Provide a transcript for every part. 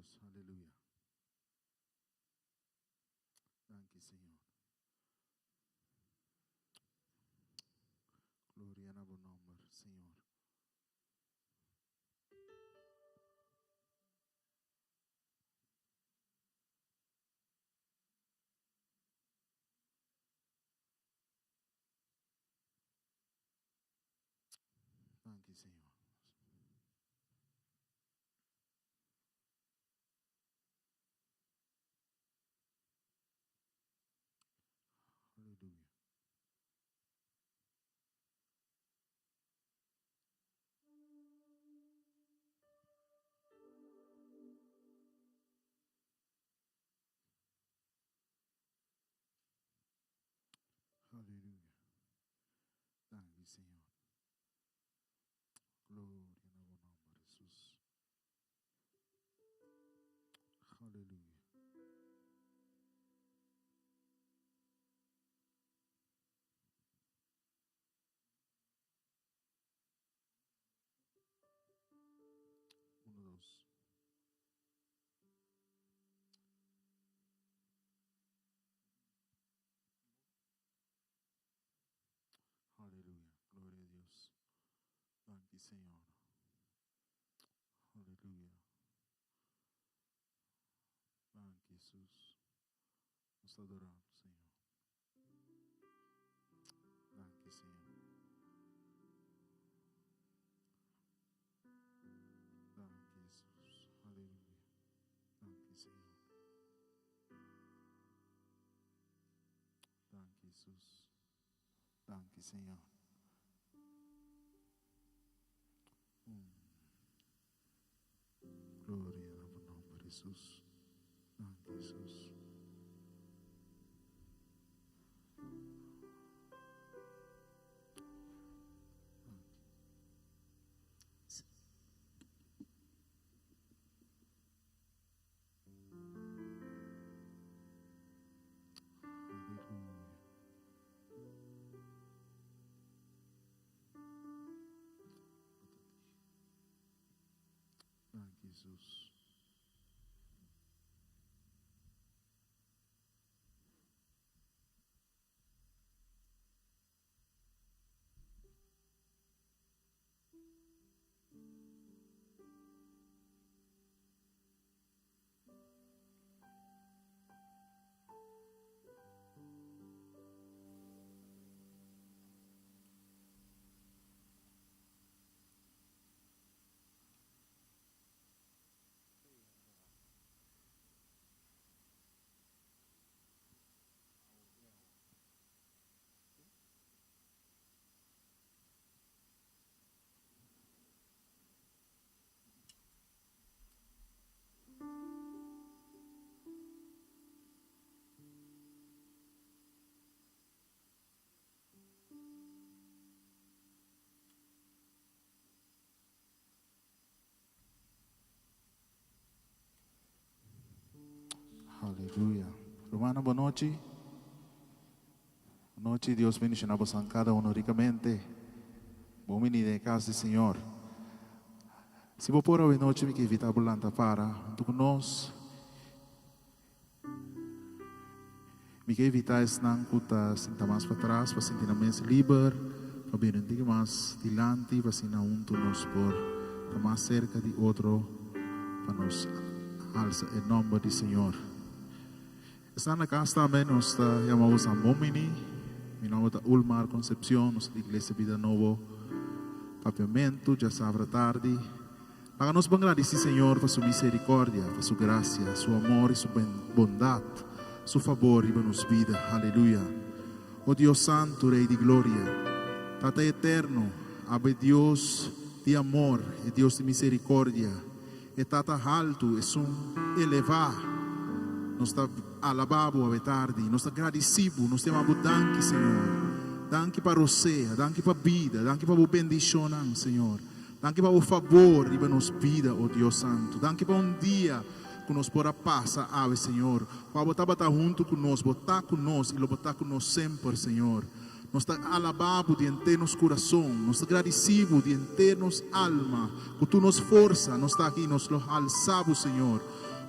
Dios, aleluya. Gracias, Señor. Gloria a tu nombre, Señor. Gracias, Señor. Aleluya. Aleluya. Gracias, Señor. Gloria a tu nombre, Jesús. Aleluya. Uno, dos. Aleluya. Gloria a Dios. Gracias, Señor. Aleluya. Gracias, Jesús. Nos adoramos, Señor. Gracias, Señor. Gracias, Jesús. Aleluya. Gracias, Señor. Gracias, Jesús. Gracias, Señor. Gloria a tu nombre, Jesús. Gracias, Jesús. Aleluya. Gracias, Jesús. Aleluya. Hermana, boa noite. Boa noite, Deus bendiga a cada um ricamente. Bom menino em casa do Senhor. Se vou por hoje noite, me que evitar bulanta para, junto com nós. Me que evitar esse não cuta sentar mais para trás, para sentir mais livre, para ver um pouco mais dilante, para sentir junto nós por, para mais cerca de outro, para nos alça em nome do Senhor. Está na casa também, nós chamamos a Momini, meu nome é Ulmar Concepción, nossa igreja Vida Novo, papiamento, já sábado tarde. Para nós agradecer, Senhor, por sua misericórdia, por sua graça, seu amor e sua bondade, seu favor e nos vida. Aleluia. Oh Deus Santo, Rei de Glória, Tata eterno, Abe Deus de amor e Deus de misericórdia, e Tata alto, e elevar. Nós está alabado a tarde, nós está agradecido, nós temos danke, Senhor. Danke para você, danke para a vida, danke para a bendição, Senhor. Danke para o favor e para nos vida, oh Deus Santo. Danke para dia que nós podemos passar, Senhor. Para botar junto conosco, botar conosco e botar conosco sempre, Senhor. Nós te alabamos de internos coração, nós te agradecemos de internos alma, que tu nos força, nós está aqui, nós los alçamos, Senhor.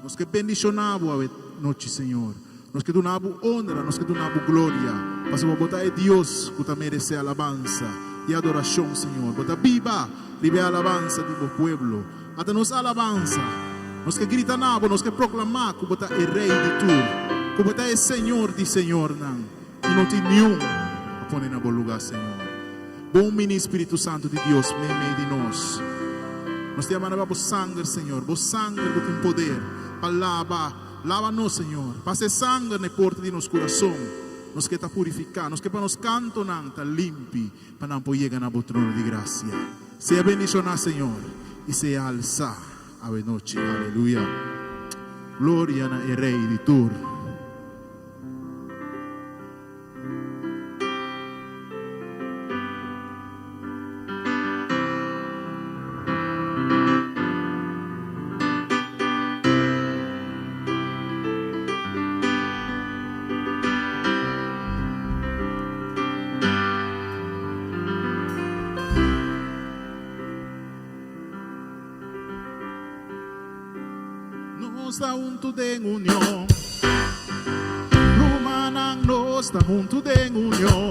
Nós que bendicionamos a noite, Senhor. Nós que donamos honra, nós que donamos glória. Mas vamos botar Deus que te merece alabança e adoração, Senhor. Bota viva, libre alabança do povo. Até nos alabança. Nós que gritamos, nós que proclamamos que bota é rei de tudo. Que bota é Senhor de Senhor, não. E não tem nenhum a pôr na bom lugar, Senhor. Bom menino Espírito Santo de Deus, no meio de nós. Nós te amamos por sangue, Senhor. Por sangue que tem poder. Para lava-nos, Senhor. Passe sangue na porta de nosso coração. Nos que está purificar. Nos que para nos canto não está limpi. Para não poder chegar na trono de graça. Seja bendicionado, Senhor. E seja alçar a noite. Aleluia. Glória na Rei de tudo. Está junto de união, Rumanang nos está junto de união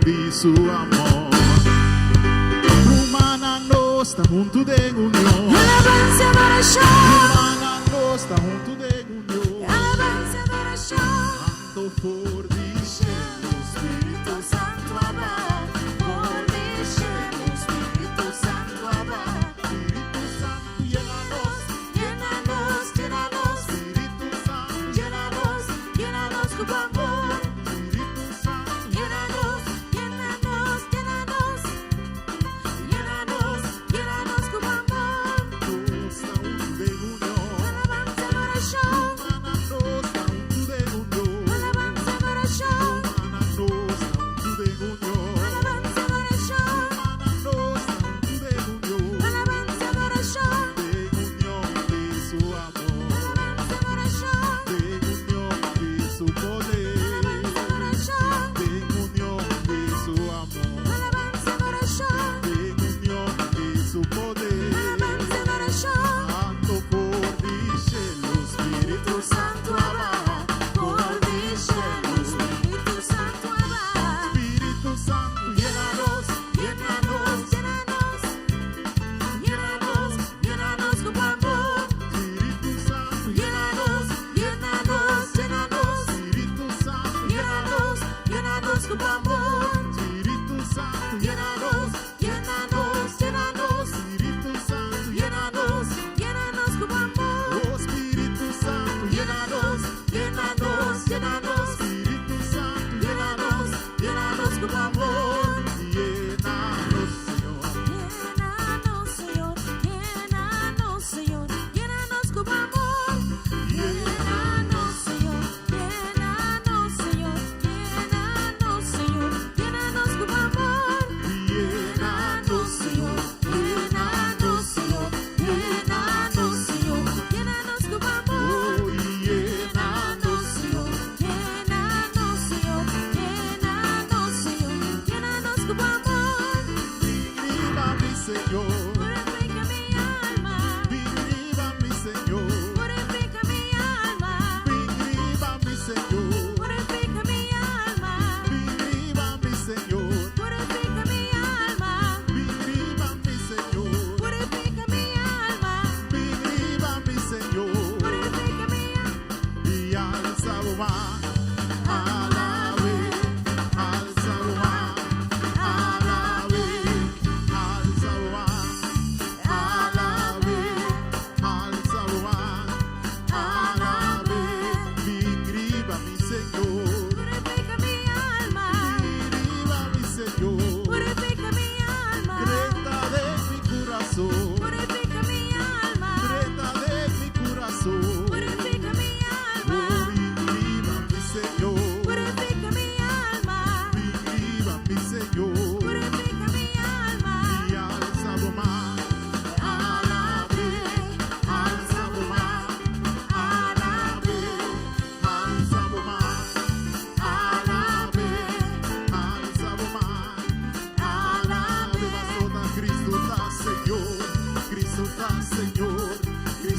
de su amor. Rumanang nos está junto de união, Alabanza, adoración. Rumanang nos está junto de união, Alabanza, adoración. Santo por dizer o Espírito Santo Abba, por Espírito Santo Abba. Llénanos, llénanos, llénanos, llénanos con tu amor. Llénanos, llénanos, llénanos, llénanos, llénanos con tu amor. Alabanza, adoración. Alabanza, adoración.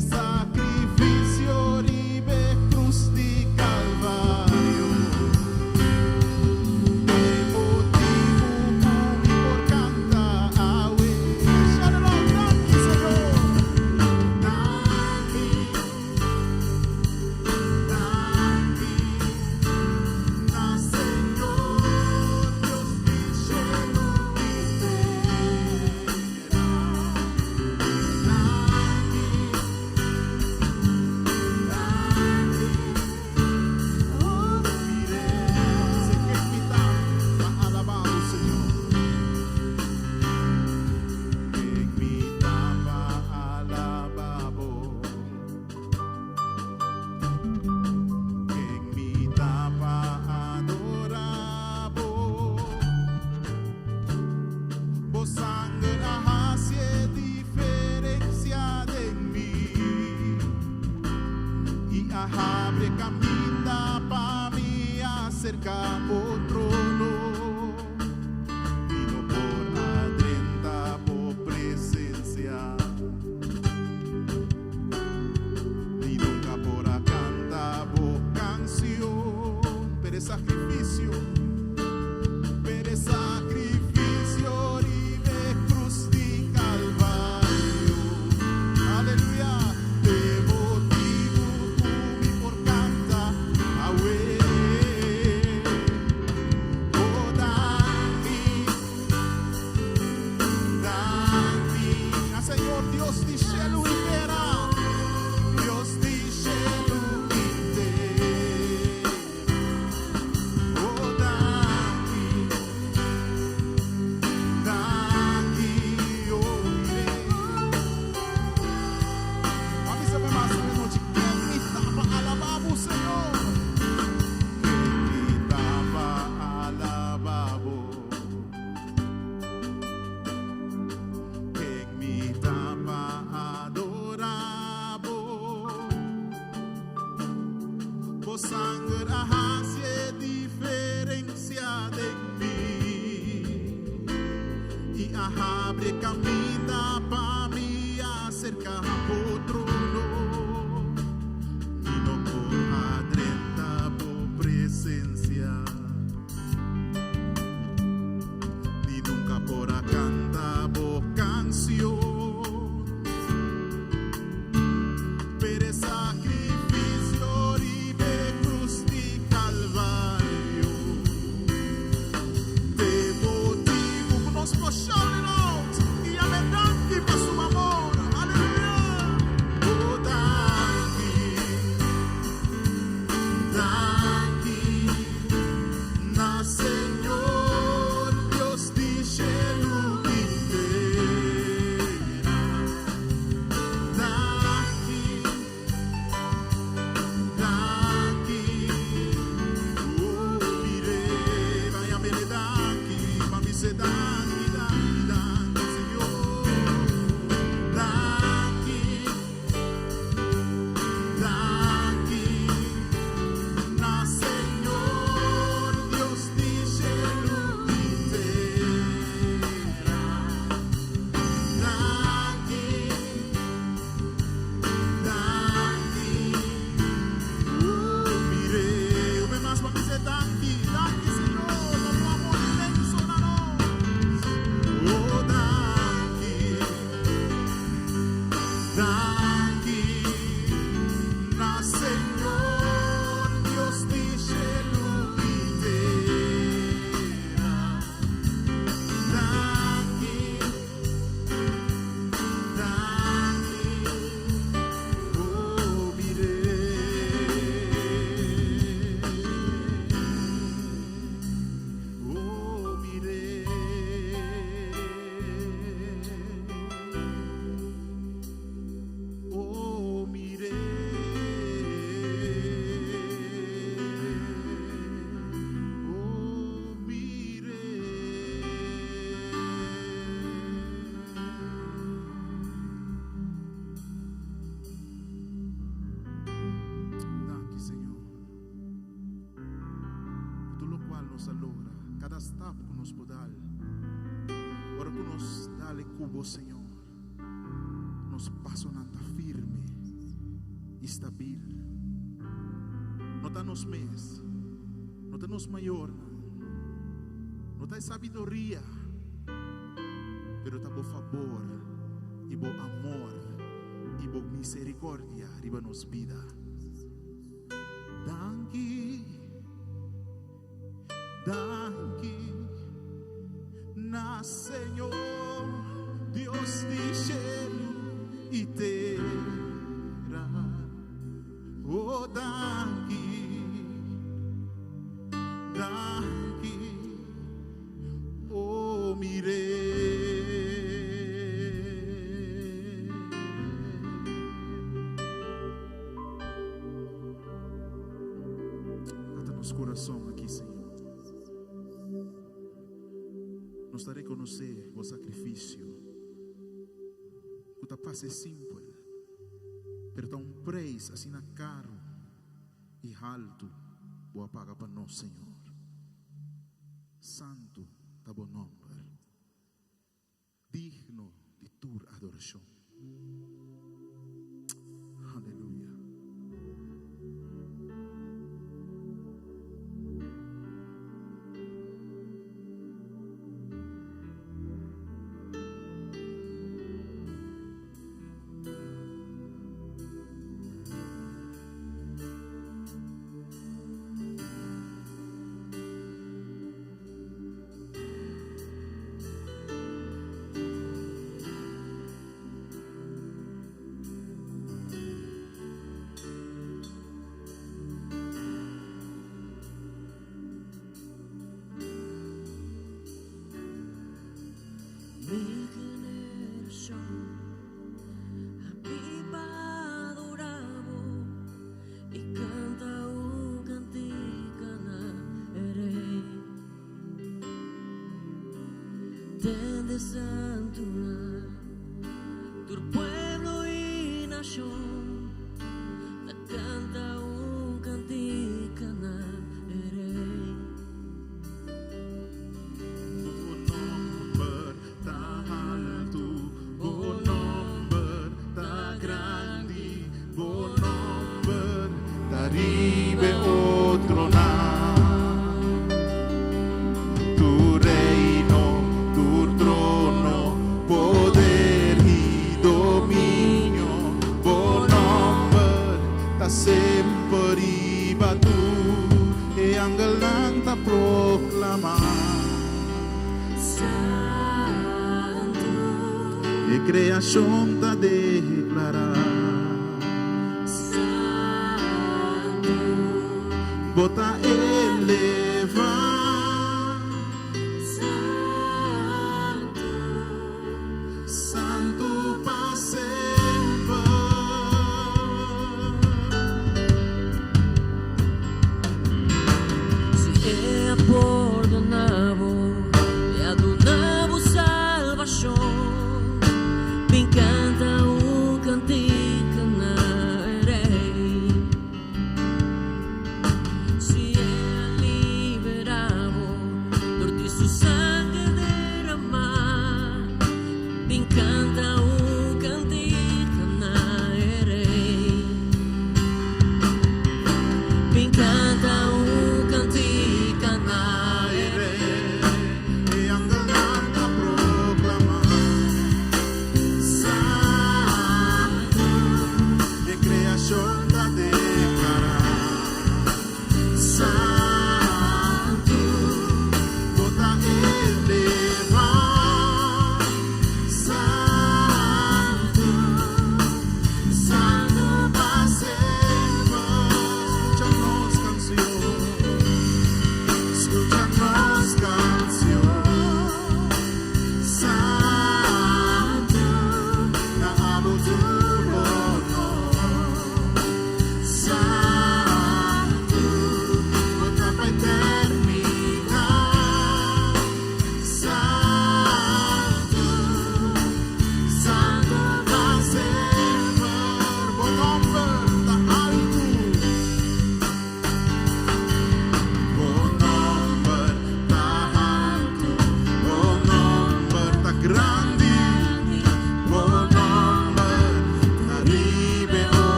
per sacrificio ribe cruz di Calvario. De motivo cumi por canta awe. Shalom, danki Señor. Danki, danki, na Señor Dios di cielo y tierra. Sé que quitar va a alabar al Señor. Que invitaba a alababo. Que invitaba a adorabo. Vos sangre hace diferencia de mí. Y abre camina para mí acerca por trono. Vino por adrenta por presencia. Y nunca por canta por canción. Pero sacrificio. Per sacrificio ribe cruz di Calvario. Aleluya. De motivo cumi por canta awe. Oh, danki, danki. Ah, Señor Dios di cielo y tierra. Dios di cielo y tierra. Oh, danki, danki, oh, mire. Avísame más una noche. ¿Quién me tapa alababo, Señor? ¿Quién me tapa alababo? ¿Quién me tapa adorabo? Vos sangre hace diferencia de mí. Y abre camina para mí acerca por trono. Vino por adrenta por presencia. Ni nunca por canta por canción. Per sacrificio ribe cruz di Calvario. De motivo nos posciamo e a me danki per su amor. Alleluia. Oh, danki, danki, na Señor Dios di cielo y tierra. Danki, danki, oh, mire, vaya bene danki, ma mi se danki, danki, danki, Señor. Danki, danki, na Señor Dios di cielo y tierra. Danki, danki, oh, mire, me más para mi se danki, danki, Señor, por tu amor inmenso, danos. Oh, danki, danki, na Señor Dios di cielo y tierra. Danki, danki, oh, mire. Oh, mire. Oh, mire. Oh, mire. Danki, Señor. Por lo cual nos alogra cada step que nos puede dar. Ahora que nos dale cubo, Señor. Nos paso nanta firme. estabil. No está nos mes, no está nos mayor, no está sabiduría, pero está por favor y por amor y por misericordia arriba nos vida. Danke, danke, na Senhor, Deus de cielo e terra. Oh, danke, danke, oh, mi rei. Ata nos coração aqui, Senhor. Nos está reconhecer o sacrifício. Que está paz é simples, pero está preço assim na caro e alto. Vou pagar para nós, Senhor. Santo está bom nome, digno de tua adoração. Aleluia. Mi generación a viva adoravo y canta un canticana erei. Tende santuna tu pueblo y nación, la canta un canticana erei. Arriba otro nada, tu reino, tu trono, poder y dominio, por nombre, ta sempre riba tu, e angelanta proclamar, Santo, e creación ta declarar. Bota elevar, Santo, Santo para sempre. se é perdonavo e adonavo salvação, me canta um cantico na erei. Se é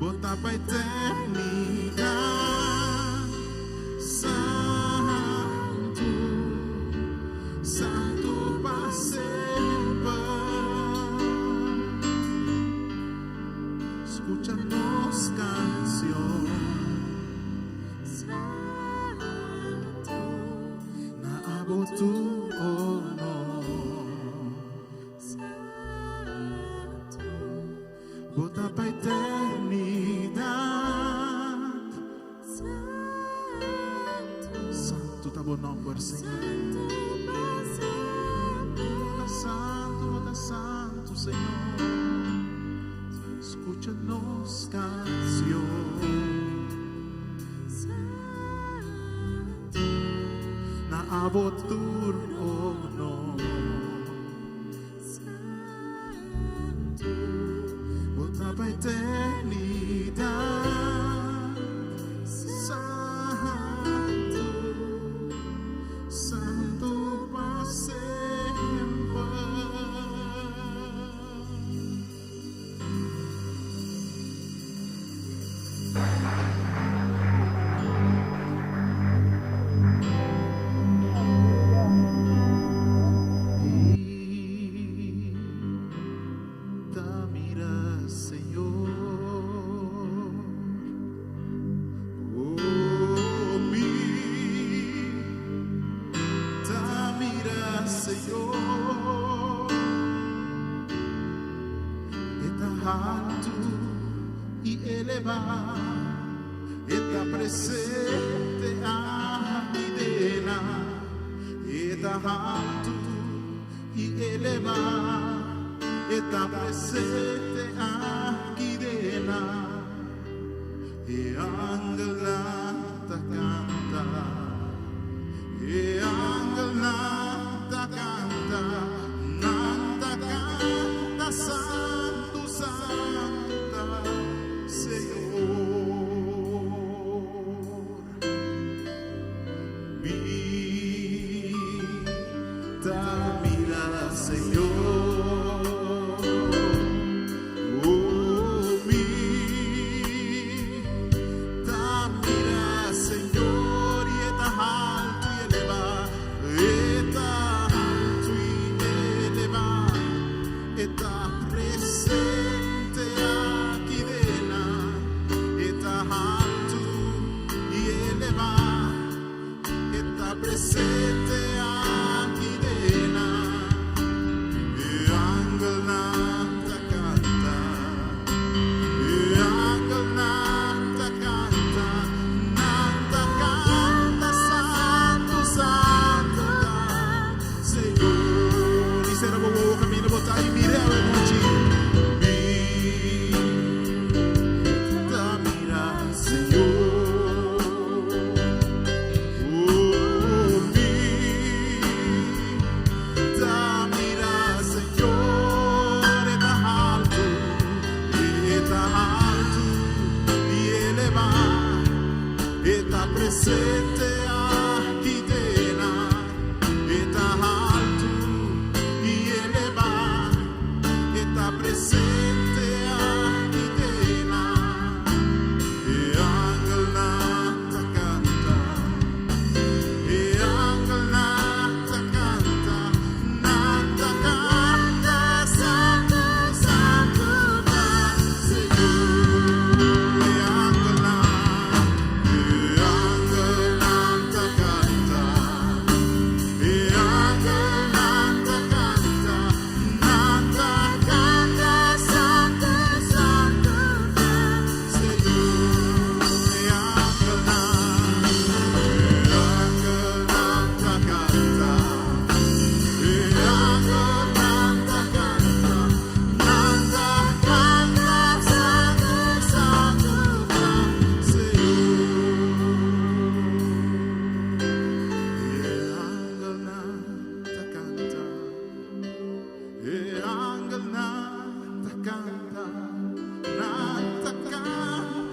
bota para eternidad. Santo, Santo para siempre. Escúchanos canción. Na abot tu honor. Bota para eternidad. Santo tá bom nome por Senhor. Bota santo, Senhor. Escucha-nos canción. Na abot tu honor. Bota para eternidad. Santo, Santo para sempre. Alto e elevar, está presente aqui dentro, está alto e elevar, está presente aqui dentro, e ángel nata canta, e ángel nata canta, nata canta santo, Santa Senhor. Mira, Senhor. Oh, mira, Senhor. E está alto e elevado. Está alto e elevado. Está presente aqui dentro, está alto e elevado, está presente aqui dentro, e ángel nata canta, e ángel nata canta, santo, santo, Senhor. E será bom o caminho botar e mirar a noite. Presente aqui dentro, está alto e elevado, está presente aqui dentro, e ángel nata canta, e ángel nata canta, santo, santo, Senhor, e ángel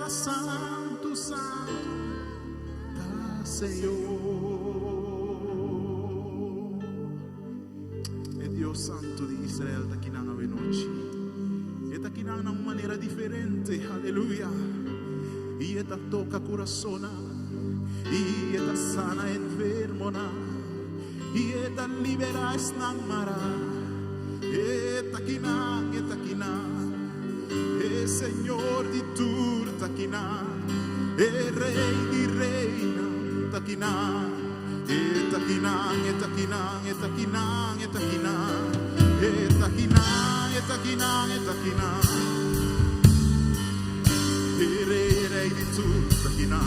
santo, santo, Senhor. É Deus Santo de Israel, está aqui na noite. Está aqui de uma maneira diferente, aleluia. Aleluya. Y esta toca corazón, y esta sana enfermo, y esta libera esnamara. Esta quina, Señor di tur taquina, Rey di reina taquina, taquina, taquina, taquina, taquina, taquina, taquina, Rey di tur taquina.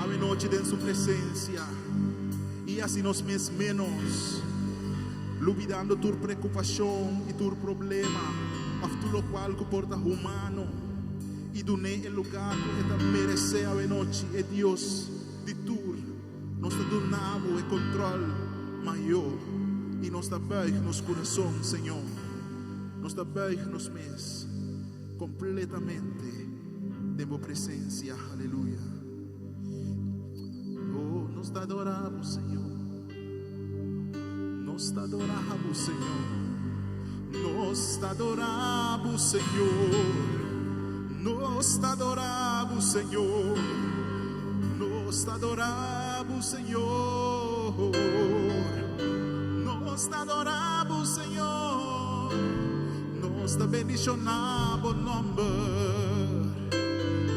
Ave noche en su presencia y así nos mes menos, olvidando tu preocupación y tu problema, a tu lo cual comporta humano y doné el lugar que te merece. Ave noche es Dios de tur, nos da donado el control mayor y nos da nos corazón, Señor, nos da nos mes completamente de tu presencia. Aleluya. Oh, nos adoramos, Señor. Nos adoramos, Señor. Nos adoramos, Señor. Nos adoramos, Señor. Nos adoramos, Señor. Nos adoramos, Señor. Nos da bendicionamos nombre.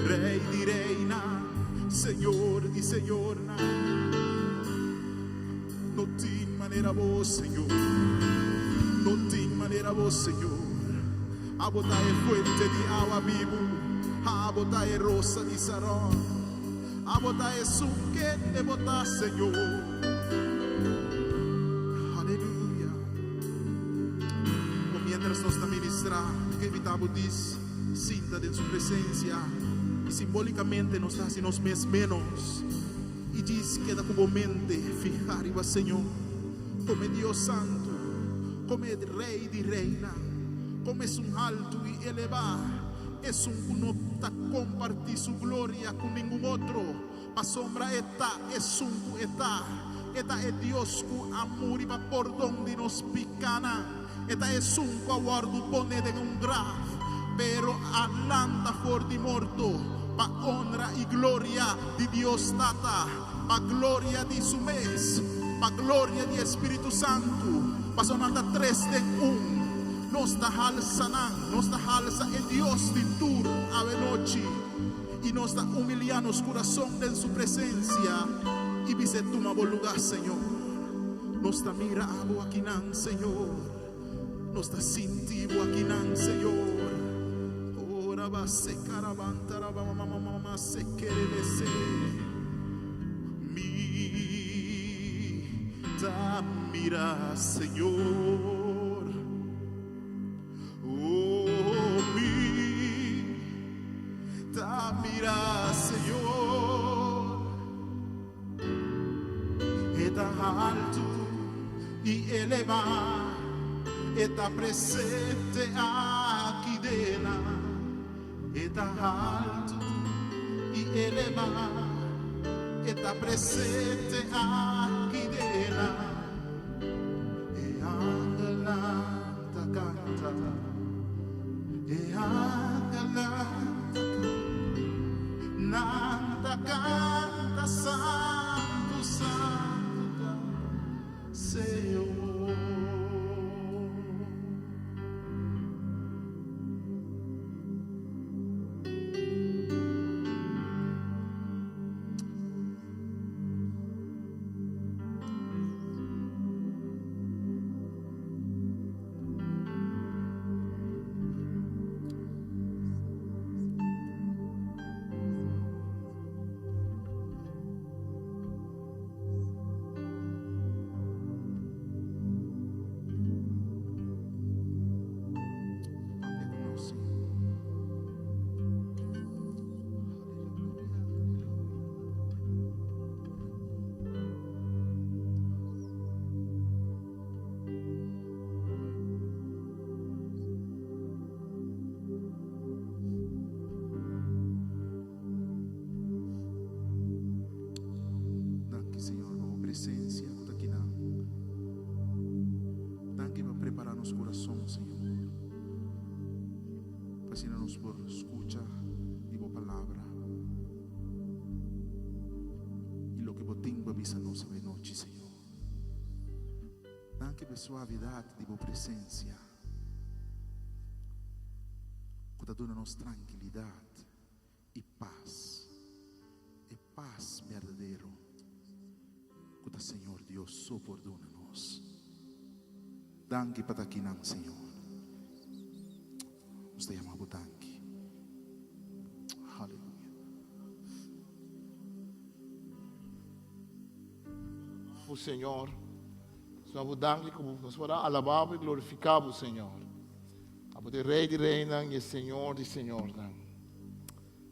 Rey di reina, Señor di Señor. No tiene manera vos, Señor. No tiene manera vos, Señor. Abota es fuente de agua vivo. Abota es rosa de Sarón. Abota es un que te bota, Señor. Aleluya. Mientras nos está ministrando, que evitamos cinta de su presencia. Y simbólicamente nos da nos mes menos y dice queda como mente fijar iba Señor como Dios santo, como Rey de reina, como es un alto y elevar, es un uno que compartir su gloria con ningún otro. Pa sombra esta es un esta es Dios con amor y va por donde nos picana. Esta es un guardo pone de un graf, pero alanta for di morto, pa honra y gloria de Dios tata, pa gloria de su mes, pa gloria de Espíritu Santo, pa sonanda 3 de 1, nos da alza el Dios de tur ave noche, y nos da humillarnos corazón en su presencia, y dice tu mabo lugar, Señor, nos da mira agua aquí nan, Señor, nos da sintivo aquí nan, Señor. Va se caravanta la mamá se quiere ser mira Señor, oh mira Señor, está alto y elevado, está presente aquí de la. Está alto y elevado, está presente aquí de la. E angelata canta, e angelata nanta canta, santo, santo, Senhor. nuestro corazón, Señor. Fascínanos por escuchar y por palabra. Y lo que botín avísanos a noche, Señor. Anche per suavidad di tua presencia. Que dona-nos tranquilidade e paz. E paz verdadeiro. Que o Senhor Deus sopordona-nos. Danke para aqui, Senhor. Nos te amamos, danke. Aleluia. O Senhor, nós danke como nós vamos alabar e glorificar o Senhor. A de Rei de Reina e Senhor de Senhor.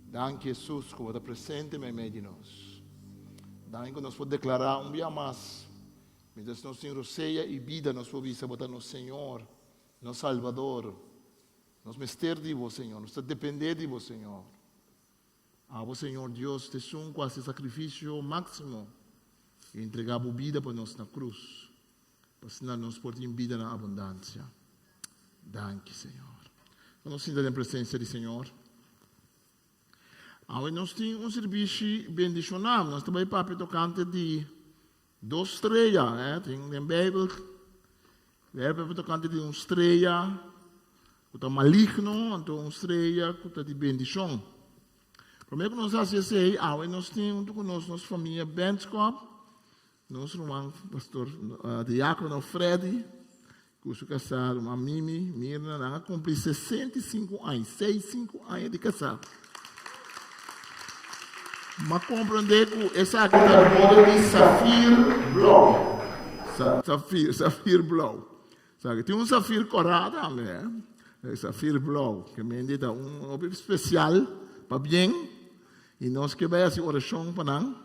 Danke Jesus como está presente no meio de nós. Danke que nós podemos declarar dia mais. Mientras nós temos roceia e vida, nós podemos botar no Senhor, no Salvador. Nós mester de vós, Senhor. Nós depender de vós, Senhor. O Senhor Deus te sum quase sacrifício máximo. E entregar a vida para nós na cruz. Para nós poder vida na abundância. Danke, Senhor. Vamos sinta a presença do Senhor. Agora nós temos serviço bendicional. Nós também papo tocante de 2 estrelas. Tem na Bíblia. Papo tocante de 1 estrela. Que está maligno. Então 1 estrela que está de bendição. Primeiro que nós fazemos aí. Agora nós temos conosco nossa família Benskop. Nosso irmão pastor diácono Freddy. Cujo casado, uma Mimi, Mirna, ela cumpriu 65 anos, 65 anos de casado. Mas compreender que essa aqui está no modo de Safir Blau. Safir Blau. Sabe, tem Safir corado também, Safir Blau, que me indica objeto especial, para bem, e nós que vai fazer oração para nós.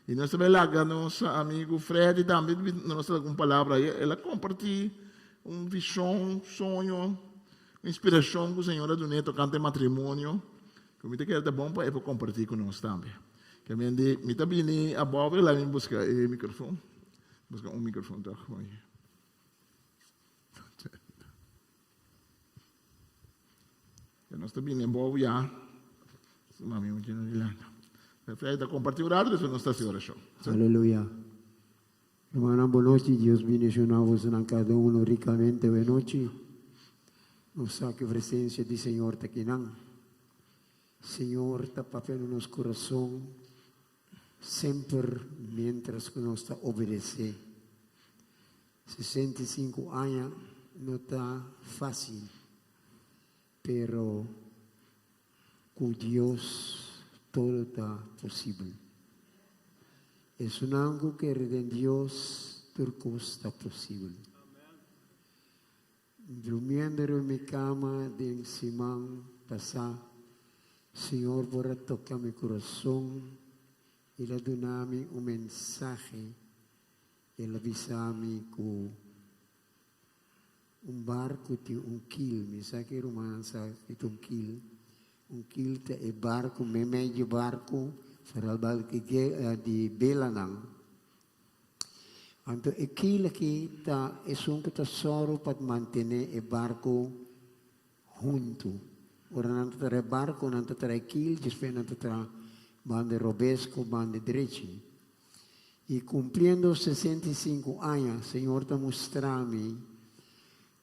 E nós também lá, nosso amigo Fred, também, nós temos uma palavra aí, ela compartilha visão, sonho, inspiração que o Senhor deu tocante matrimônio. Que eu quero dar bom para compartilhar com nós também. Que me também a Bob lá me busca o microfone. Busca microfone tá com aí. Que nós também em Bob já. Mami, eu não digo nada. Fred, compartilhar o lado, depois nós está oração. Aleluya. Hermana, buenas noches. Dios bendiga a vos en cada uno ricamente. Buenas noches. Nos saque presencia del Señor Taquinan. Señor, tapa en nuestro corazón. Siempre mientras que nos obedece. 65 años no está fácil. Pero con Dios todo está posible. Es un algo que en Dios todo está posible. Durmiendo en mi cama de encima pasar, Señor, por tocar mi corazón y le donarme un mensaje y le avisarme que un barco tiene un kil, mi saque romanza que tiene un kil es barco, medio barco. Para di Belanang. Anto aquilo que está é um tesoro para manter o barco junto. Ora não terá barco, não terá aquilo, depois não terá bande robesco, bande direito. E cumprindo 65 anos, o Senhor está mostrando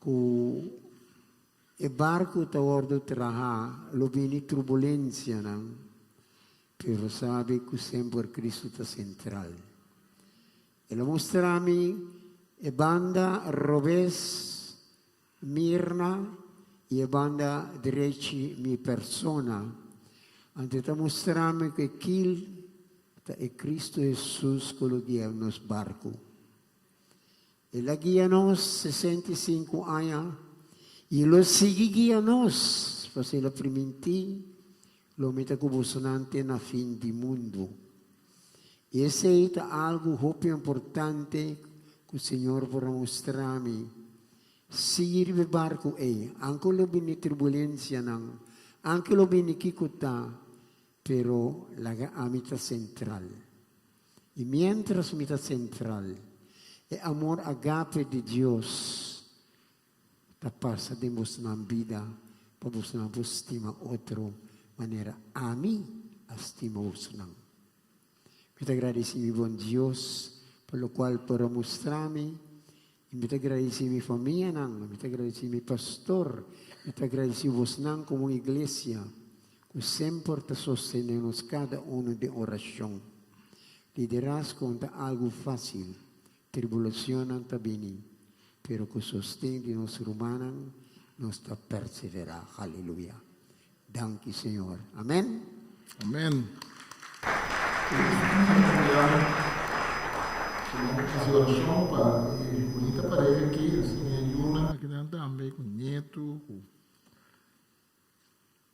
que o barco está ordo trabalhar, lo vini turbulência, não? Pero sabe que sempre Cristo está central. Ele mostra-me a banda Robes, Mirna e a banda direita minha persona. Então está mostrando que aquilo é Cristo Jesus que lo guia nos barco. Ele guia-nos 65 anos e ele sigue guia-nos. Para ele permitir lo meta kubusonante na fin di mundo. Esse é algo muito importante que o Senhor vai mostrar-me. Seguir o barco é, anche lo bini turbulência não, anche lo bini kikuta, pero a mitad central. E mientras mitad central, é amor agape de Deus, tapasa de vos na vida, para vos na vos estima outro maneira. A mim, estima vos nang. Kita agradecimi bom Deus, pelo qual para mostrar-me, me agradecimi família nang, me agradecimi pastor, me agradecimi vos nang como igreja, que sempre te sostenemos cada de oração. Liderazgo não é algo fácil, tribulação não está bem, pero que sostém de nós humanos, nós está perseverar. Aleluia. Danke, Senhor. Amém? Amén. Essa oração para bonita pareja aqui, assim, a Yuna, que não também com neto, com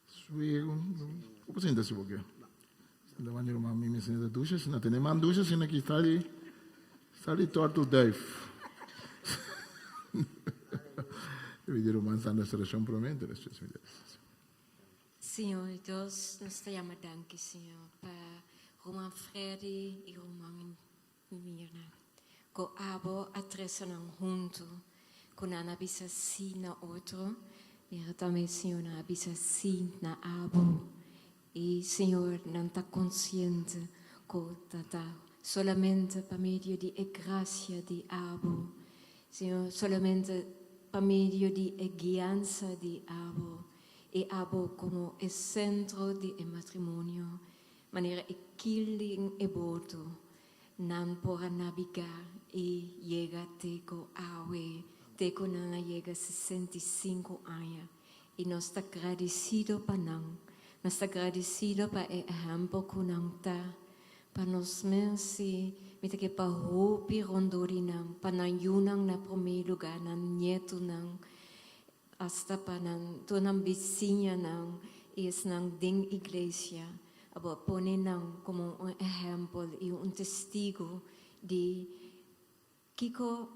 suegro, como se ainda se vê? Se não vai ter uma mimi sem da ducha, se não tem nem ducha, se não aqui está ali torto Dave. Eu vou dizer uma essa oração promete, Senhor Deus, nós te damos danke, Senhor, para Roman Freddy e Roman Mirna. Com abo atresanam junto, com a bisa si na outro, e também, Senhor, na bisa si na abo. E, Senhor, não está consciente que está solamente por meio de graça de abo. Senhor, solamente por meio de guiança de abo. E abo como o centro de matrimonio, maneira killing e boto, não para navegar e chega teco awe, teco não chega 65 anos. E nós está agradecido para não, nós está agradecido para o exemplo que não está, para nós mesmos, mita que para roupi rondori não, para não yunang na primeiro lugar, não nieto não, hasta para tu não vizinha não es não ding igreja, abo pone não como exemplo e testigo de kiko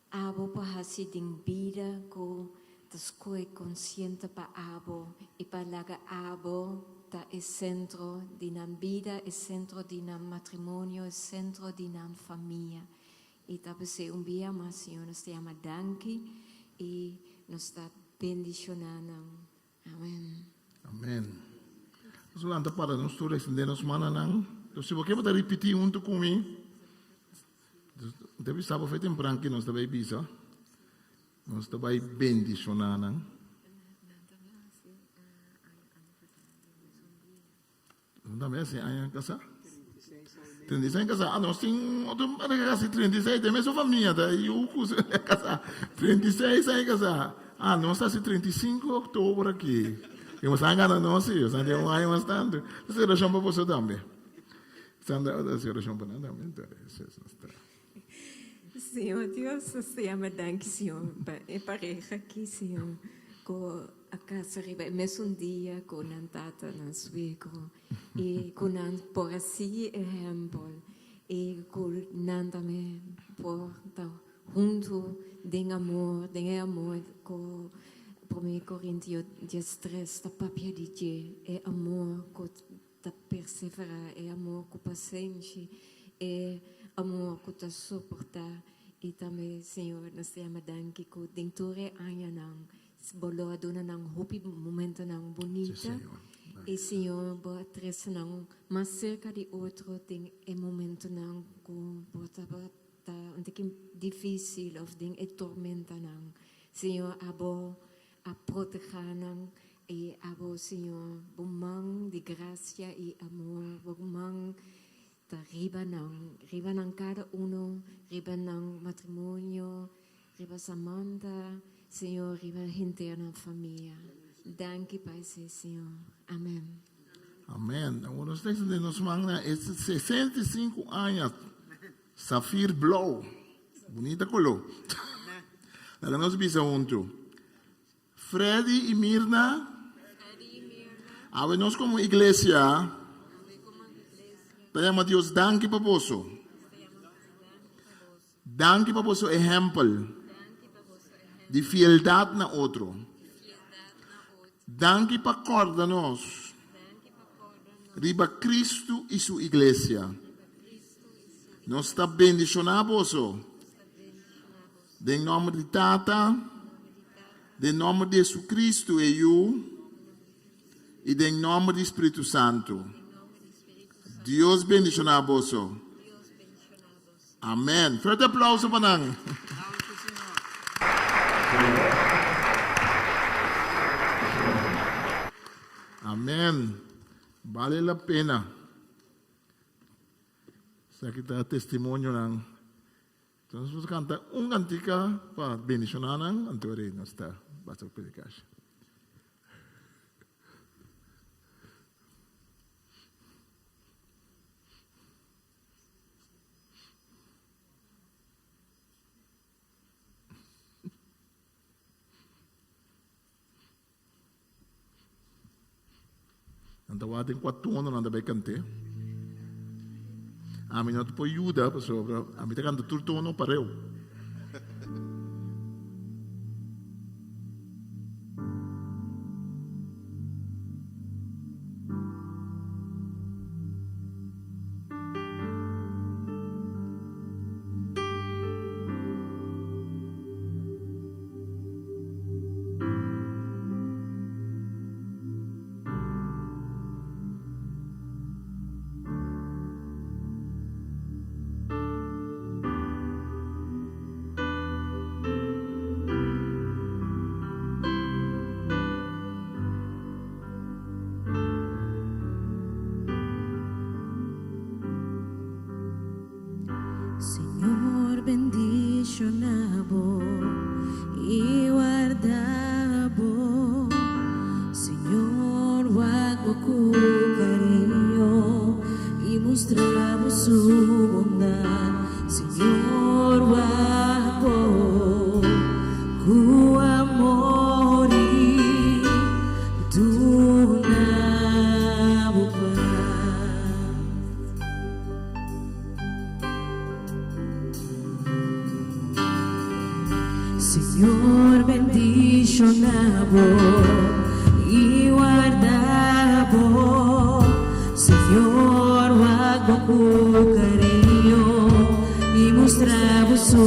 abo pahasi ding vida ko tas koe consciente pa abo e palaga abo ta es centro di nan vida, es centro di nan matrimonio, es centro di nan família e ta se dia mas Senhor nos te ama danke e nos está bendicionando. Amém. Amém. Nós vamos para nós todos estender mana nang. Então se você pode repetir junto comigo, deve estar para feito em branco nós também bisa. Nós também bendicionar nang. Não também assim aí casa. 36 casa. Ah, nós temos outro casa 36 também sua família da eu casa 36 aí casa. Ah, nós está 35 de outubro aqui. Eu vou sair na nossa, eu saio um ano mais tanto. Você era chama para você também. Você era chama para nada também. Senhor Deus, se chama danke, Senhor, pareja aqui, Senhor, com a casa riba, mesmo dia com a tata, na suegro, e com a por assim exemplo, e com a também por junto de amor com 1 Coríntios 10:3, da papia de Deus, é amor que perseverar, é amor que paciente, é amor que está suportar. E também, Senhor, nós te amamos danke que dentro de aia não, bolo aduna não hopi momento não bonita. E Senhor, boa três não, mas cerca de outro tem momento não com bota um pouquinho difícil ou tem tormenta não. Senhor, abo a proteger não e abo Senhor, bumang de graça e amor, bumang riba ng cada uno, riba ng matrimonio, riba Samantha, Senhor, riba gente na família. Danke, Pai, Senhor. Amém. Amém. Agora nós temos de nos mangar 65 anos, Safir Blow, bonita color. Agora nós bisa junto. Freddy e Mirna, agora nós como igreja, Tayama Dios, danke paposo. Danke paposo ejemplo de fieldade na outro. Danke pa corda-nos. Riba Cristo e sua igreja. Nós está bendicionado, em nome de Tata, de nome de Jesucristo e eu, e de nome do Espírito Santo. Deus bendicione a vós. Amém. Forte aplauso para nós. Amém. Vale a pena. Sa kita testimonio ng então vamos cantar cantica para bendicionar ng antore nossa basta predicação. Antawatin 4 anos nanda becante. Amin na po ayuda pa sobra. Amin ta kanto turtono pareo. Señor, bendicionabo y guardabo. Señor, wag mo ko cariño y mostrabo su bondad. Señor, wag mo ku amor y tu nabo pa. Señor, bendicionabo y guardabo. Señor, wag mo ko cariño y mostrabo su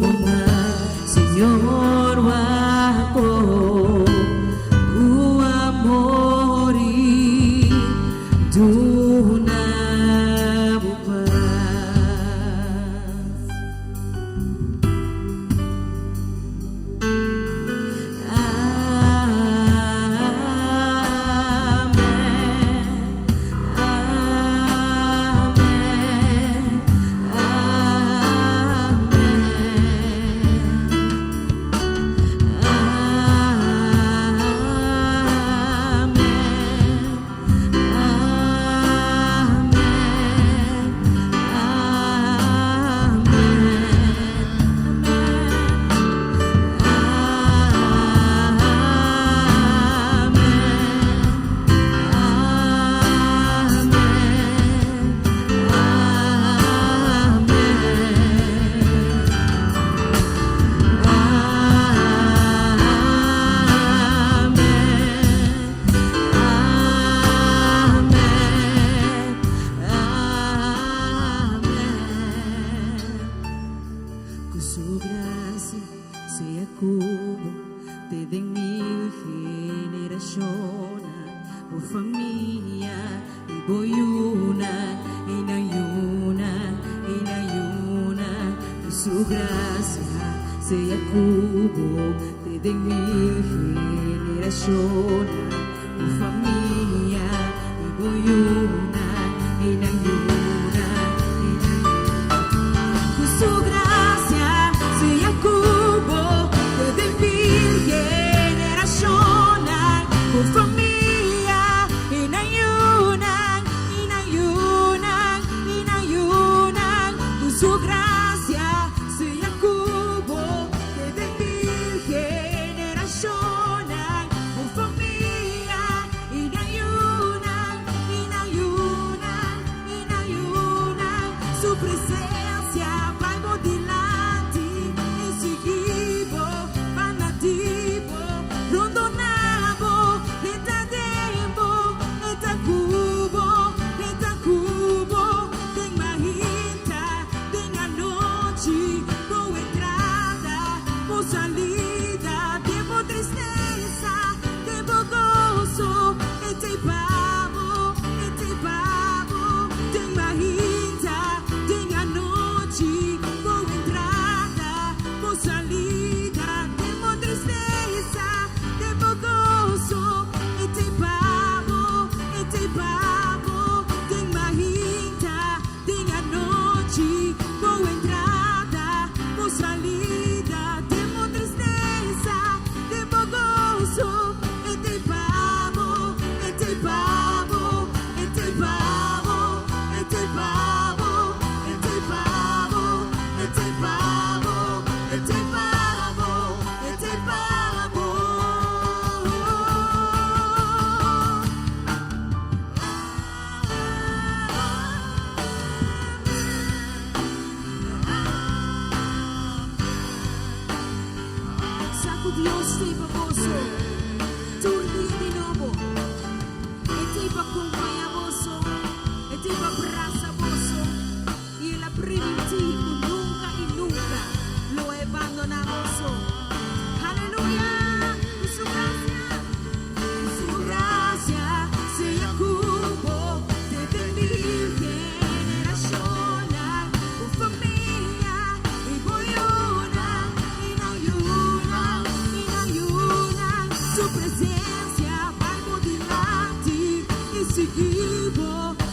bondad. Señor, wag mo ku amor y tu nabo pa. Su gracia sea cubo te den 1000 generaciones por familia y voy una su gracia sea cubo te den 1000 generaciones por familia y voy una su gracia sea cubo de 1000 generaciones por familia en ayunan su gracia sea cubo de 1000 generaciones por familia en ayunan o Dios te famoso, turni di nuovo, e ti va accompagna vosso, e ti va abbraccia vosso, e la preventi nunca e nunca lo abbandonamos. Aleluya, su gracia sea cubo, te bendiga generación, tu familia y boyona, y no ayuna, su presencia valgo delante y seguivo,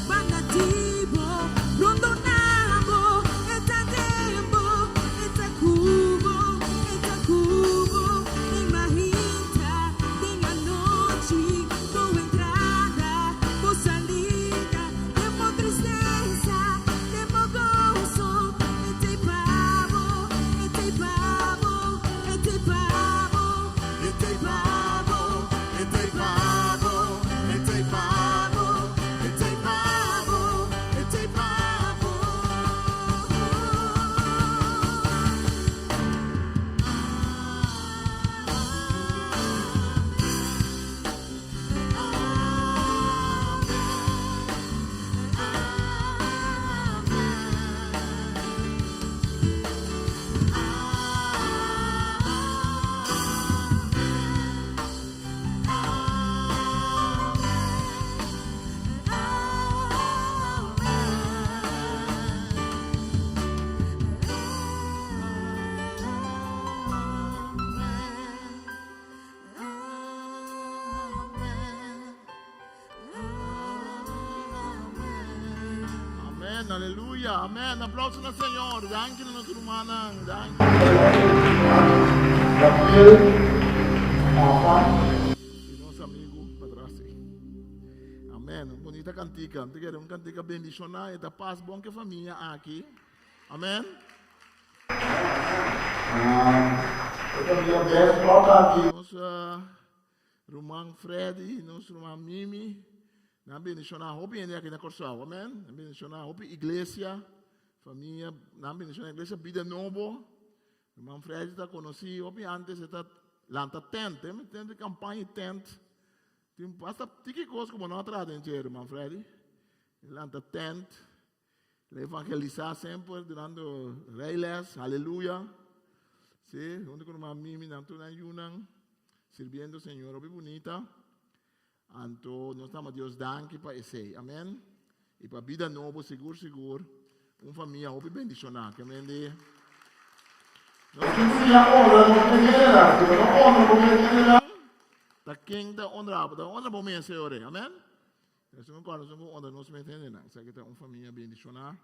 vanativo, rondonamo, eta tempo, eta cubo, imagina, tenga noche, tu entrada, tu salida, tempo tristeza, tempo gozo, este pavo, este pavo, este pavo, este pavo, este pavo, este pavo, este pavo, este pavo. Amén, aleluya, amén. Aplausos al Señor. Danke na nosso irmão. Danke. E nosso amigo Padraci. Amém. Bonita cantica. Te quero cantica bendicionar e da paz bom que a família aqui. Amém. Nossa irmã Freddy, nosso irmão Mimi. Nós bendicionar a hopi aqui na Corsal, amém? Nós bendicionar a hopi igreja, família, nós bendicionar a igreja Vida Novo. O irmão Fred está conhecido, hopi antes está lanta tent, tem de campanha tent. Tem basta tiki coisa como nós tratamos, irmão Fred. Lanta tent, evangelizar sempre durante reiles, aleluia. Sim, onde com o irmão Mimi, nós estamos ayunando, servindo o Senhor, hopi bonita. Anto, nós estamos Deus danke para esse, amém? E para vida nova, seguro, uma família, hope bendicionar, que amém? Nós temos a honra, nós temos da quem da honra bom mês, Senhor, amém? Nós temos honra, nós metemos na, isso aqui é uma família bendicionar.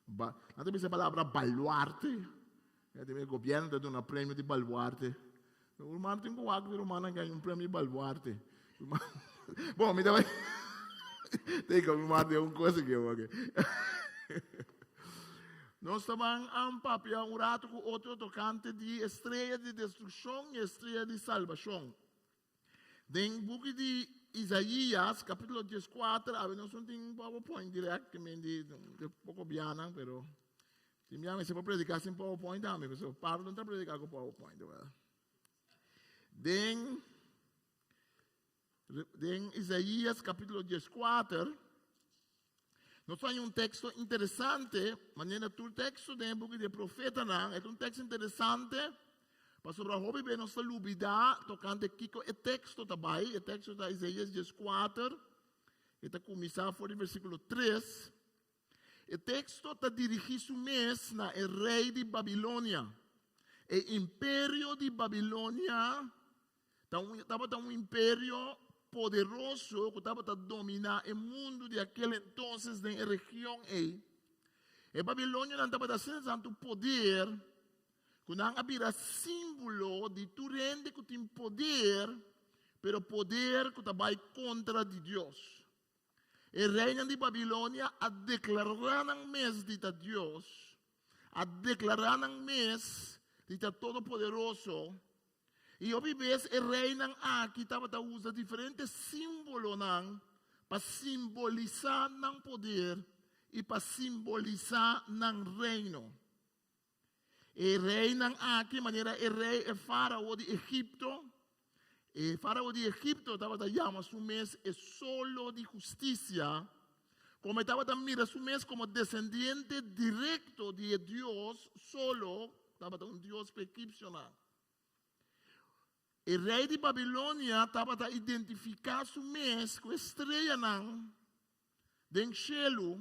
Nós temos a palavra baluarte, o governo está dando um prêmio de baluarte. O irmão tem que ganhar um prêmio de baluarte. Bom, me dá uma... Tem que me mandar uma coisa aqui. Nós estamos em papel um rato com outro tocante de estrela de destruição e estrela de salvação. Dentro do book de Isaías, capítulo 14, nós não temos um PowerPoint direto, que me diz um pouco biana, mas se me chama, se for predicar sem PowerPoint, também, porque o Pablo não está predicando com PowerPoint. Dentro Isaías capítulo 14, nós temos um texto interessante, maneira do texto do de profeta, é um texto interessante, para sobre a hobby bem nossa lubida, tocante Kiko, o texto também, o texto da Isaías 14, está começando por o versículo 3, o texto está dirigido mês na rei de Babilônia, o império de Babilônia, estava um império poderoso que estava a dominar o mundo de aquele então na região aí. E Babilônia não estava sendo o poder, que não havia símbolo de tu rende que tem poder, pero poder que estava contra de Deus. E reina de Babilônia a declarar no mês de Deus, a declarar no mês de todo-poderoso. E outra vez, o rei aqui estava a usar diferentes símbolos para simbolizar o poder e para simbolizar o reino. E rei ng aki, manera e rei e farao di Egipto. E farao di Egipto estaba llama su mes e solo de justicia. Como estaba mira su mes como descendiente directo de Dios, solo estaba un Dios egipcio. El rey de Babilonia estaba a identificar su mes con estrella del cielo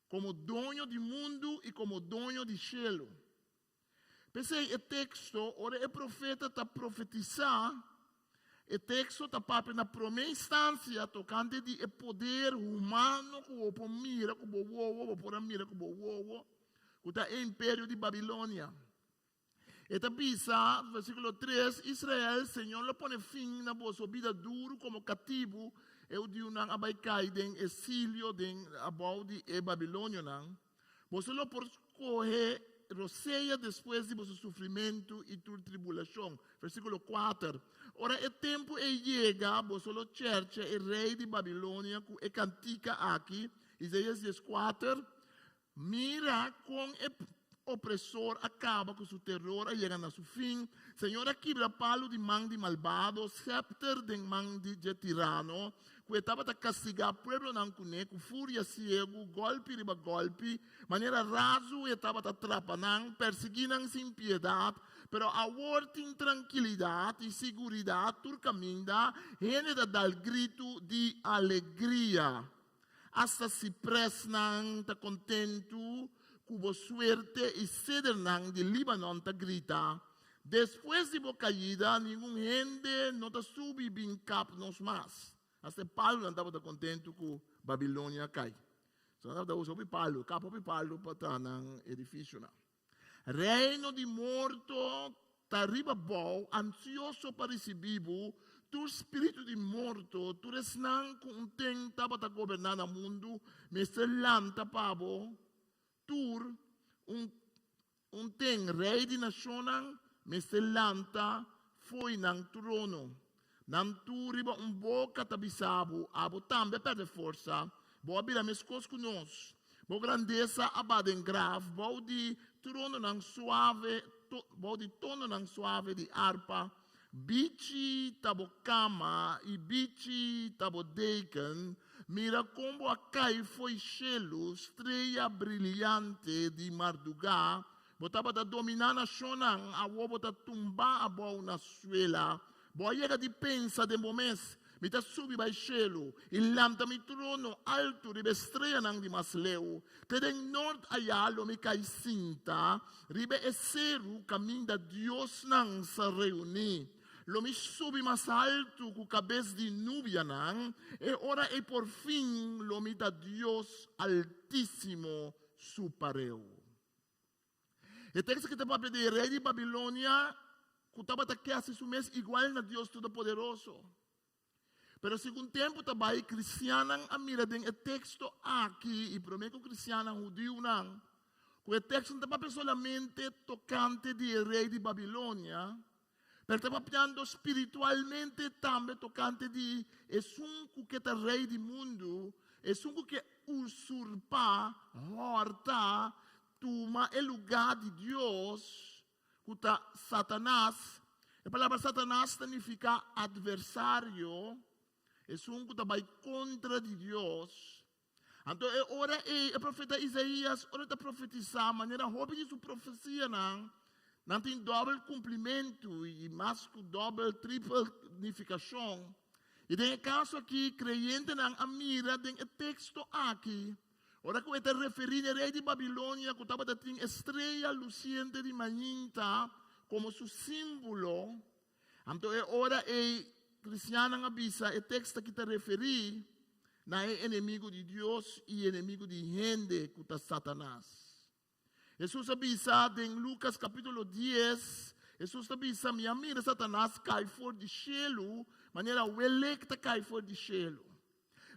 como dueño del mundo y como dueño del cielo. Pensei, el texto, ahora el profeta está profetizando, el texto está para na primeira instância tocante de el poder humano que o mira, que o wowo, por mira que o wowo, que está el imperio de Babilonia. Esta pisa, versículo 3, Israel, Senhor, lo pone fin na vossa vida duro como cativo, eu de unang abaicai den exílio den abau de Babilônia nang. Você lo por correr roceia depois de vosso sofrimento e tua tribulação. Versículo 4. Ora é tempo e chega, você lo cerca o rei de Babilônia que é cantica aqui, Isaías 14. Mira com opressor acaba com seu terror e chega a seu fim. Senhor, quebra palo de mão de malvado, scepter de mão de tirano, que estava a castigar o povo não cune, com fúria cego, golpe riba golpe, maneira raso estava a trapanar, perseguindo sem piedade, pero a worting tranquilidade e seguridade, tur caminha, ele dá grito de alegria. Hasta se presnan, está contento, cubo suerte e cedernang de Líbano ta grita. Después de boca caída, nenhum gente não está subi bem cap nos mais. Hasta Paulo não estava contente com Babilônia cai. Só não estava subi Paulo, capo de Paulo para estar no edifício. Reino de morto, está riba bom, ansioso para receber, tu espírito de morto, tu resnan com tempo para governar o mundo, mas se lanta pabo, tur tem rei de nação, mas se lanta foi nang trono. Nang turiba boca tabisabo, abo também perde força, boa bila mescos conosco, boa grandeza abaden grave, boa de trono nang suave, boa de tono nang suave de harpa, bichi tabo cama e bichi tabo deiken, mira como a cai foi chelo, estrela brilhante de Mardugá, botava da dominar na chonang, a bota tumba a boa na suela, boa chega de pensa de momento, me tá subi vai chelo, e lambda mi trono alto ribe estrela nang di masleu, te den nord ayalo mi cai cinta, ribe esseru caminho da Deus nang sa reuni. Lo me subi mais alto com cabeça de nubia nang, e ora e por fim lo me da Deus altíssimo supareu. E texto que te papo de rei de Babilônia, que estava aqui assim mês igual na Deus Todo-Poderoso. Pero segundo tempo também cristianos a mira den e texto aqui e prometo cristiano judeu nang, que o texto não estava solamente tocante de rei de Babilônia, pero estava falando espiritualmente também tocante de es um que é rei do mundo, es um que usurpa, horta, toma o lugar de Deus, que está Satanás. A palavra Satanás significa adversário, es um que vai contra de Deus. Então, ora o profeta Isaías, ora está profetizando, maneira hobby de sua profecia, não tem double cumprimento e mais que double, triple significação. E tem caso aqui, creyente não a mira, tem o texto aqui. Ora que eu estou referindo ao rei de Babilônia, que estava tendo estrela luciente de manhinta, como seu símbolo. Então, ora o cristiano avisa, o texto que está referindo, não é inimigo de Deus e inimigo de gente, que está Satanás. Jesus avisa em Lucas capítulo 10, Jesus avisa, minha mira, Satanás cai fora de cielo, maneira o electa cai fora de cielo.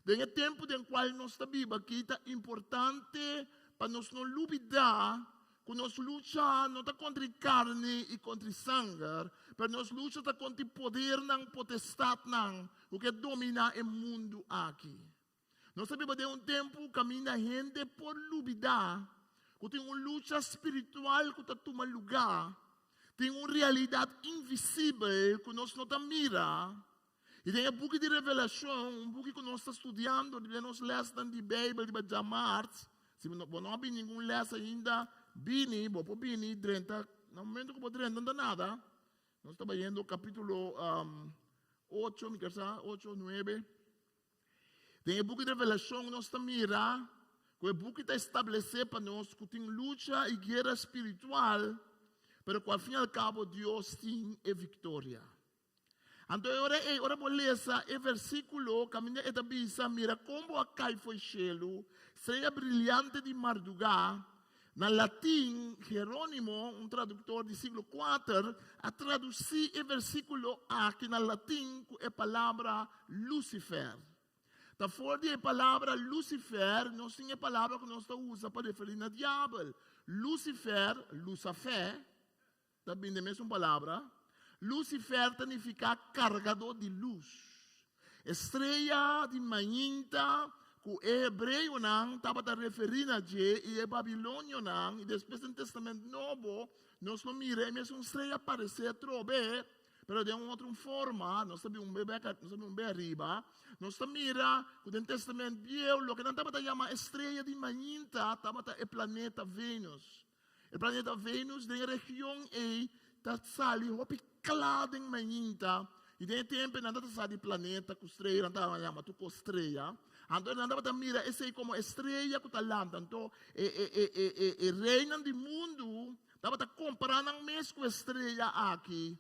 Tem tempo em qual nós está viva, que é importante para nós não duvidar, que nós luta não está contra carne e contra sangue, mas nós luta está contra poder, não potestade, não, o que domina o mundo aqui. Nós sabemos de tempo, caminha gente por duvidar, que tem uma luta espiritual que está tomando lugar, tem uma realidade invisível que nós não mira. E tem um pouco de revelação, um pouco que nós estamos estudando, nós lemos na Bíblia, de Jamart. Se não há nenhum les ainda, bini, bopo bini, drenta, no momento que drenta não dá nada. Nós estamos vendo capítulo 8, 8, 9. Tem um pouco de revelação que nós estamos mirando, que é um pouco de estabelecer para nós que tem luta e guerra espiritual, mas que ao fim e ao cabo Deus tem a vitória. Então, ora beleza, o versículo, caminha e tabisa, mira como a cai foi chelo, seria brilhante de madrugada. Na latim, Jerônimo, um tradutor do século IV, a traduzir o versículo aqui na latim com a palavra Lucifer. Da fora da palavra Lucifer, nós temos a palavra que nós usamos para referir ao diabo. Lucifer, Lucifer, também é a mesma palavra. Lucifer significa cargador de luz. Estrela de manhã, que o hebreu não estava a referir a Jé, e o babilônio não, e depois no Testamento Novo, nós não miramos uma estrela parecer trove, mas de uma outra forma, nós sabemos um bebê arriba, nós miramos que no Testamento Velho, o que não estava a chamar estrela de manhã, estava o planeta Vênus. O planeta Vênus, na região está sali, o piclado em manhã, e de tempo não está sali planeta, com estrela, não estava a chamar tu estrela. Então, não estava a mirar, esse é como estrela que está lá. Então, o reino do mundo, estava a comparar a mesma estrela aqui.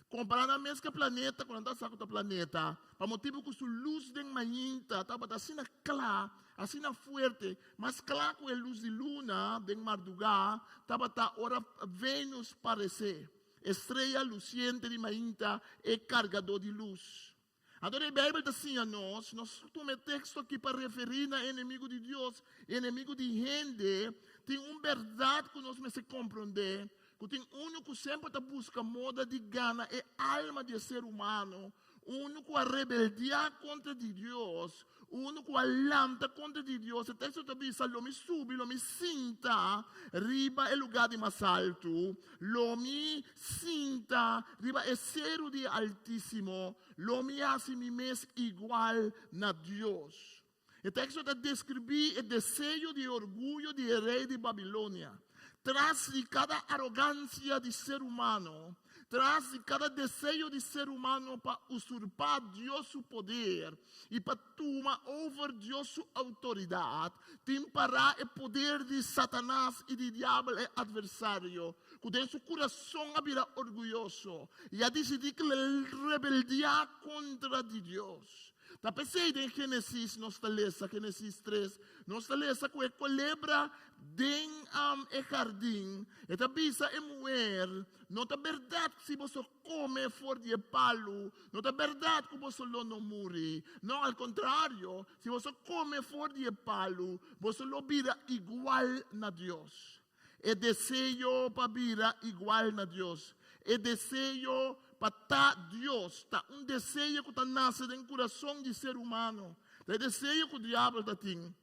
Comparando mesmo com o planeta, quando está saindo do planeta, para motivo que sua luz de manhã estava assim clara, assim forte, mas claro que a luz de luna de madrugada estava a hora Vênus parecer. Estrela luciente de manhã é cargador de luz. Então a Bíblia está assim a nós tomamos texto aqui para referir a inimigo de Deus, inimigo de gente, tem uma verdade que nós precisamos compreender. Que tem que sempre busca moda de gana e alma de ser humano, que a rebeldia contra de Deus, que a lanta contra de Deus. O texto também diz, lo me sube, lo me sinta, riba é lugar de mais alto, lo me sinta, riba é cero de altíssimo, lo me hace mi mes igual na Deus. O texto está descrevendo o desejo de orgulho do rei de Babilônia. Traz de cada arrogância de ser humano, traz de cada desejo de ser humano para usurpar Deus seu poder e para tomar over Deus sua autoridade, temperar o poder de Satanás e de diabo é adversário, que tem seu coração a virar orgulhoso e a decidir que ele rebeldia contra de Deus. Tá pensando em Gênesis, nós lemos Gênesis 3, nós lemos que a culebra dentro do jardim, e também a mulher, não é verdade que se você come fora de palo, não é verdade que você não morre, não, ao contrário, se você come fora de palo, você não vira igual a Deus. É desejo para virar igual a Deus, é desejo para Deus, está desejo que está nasce no coração de ser humano, é desejo que o diabo tem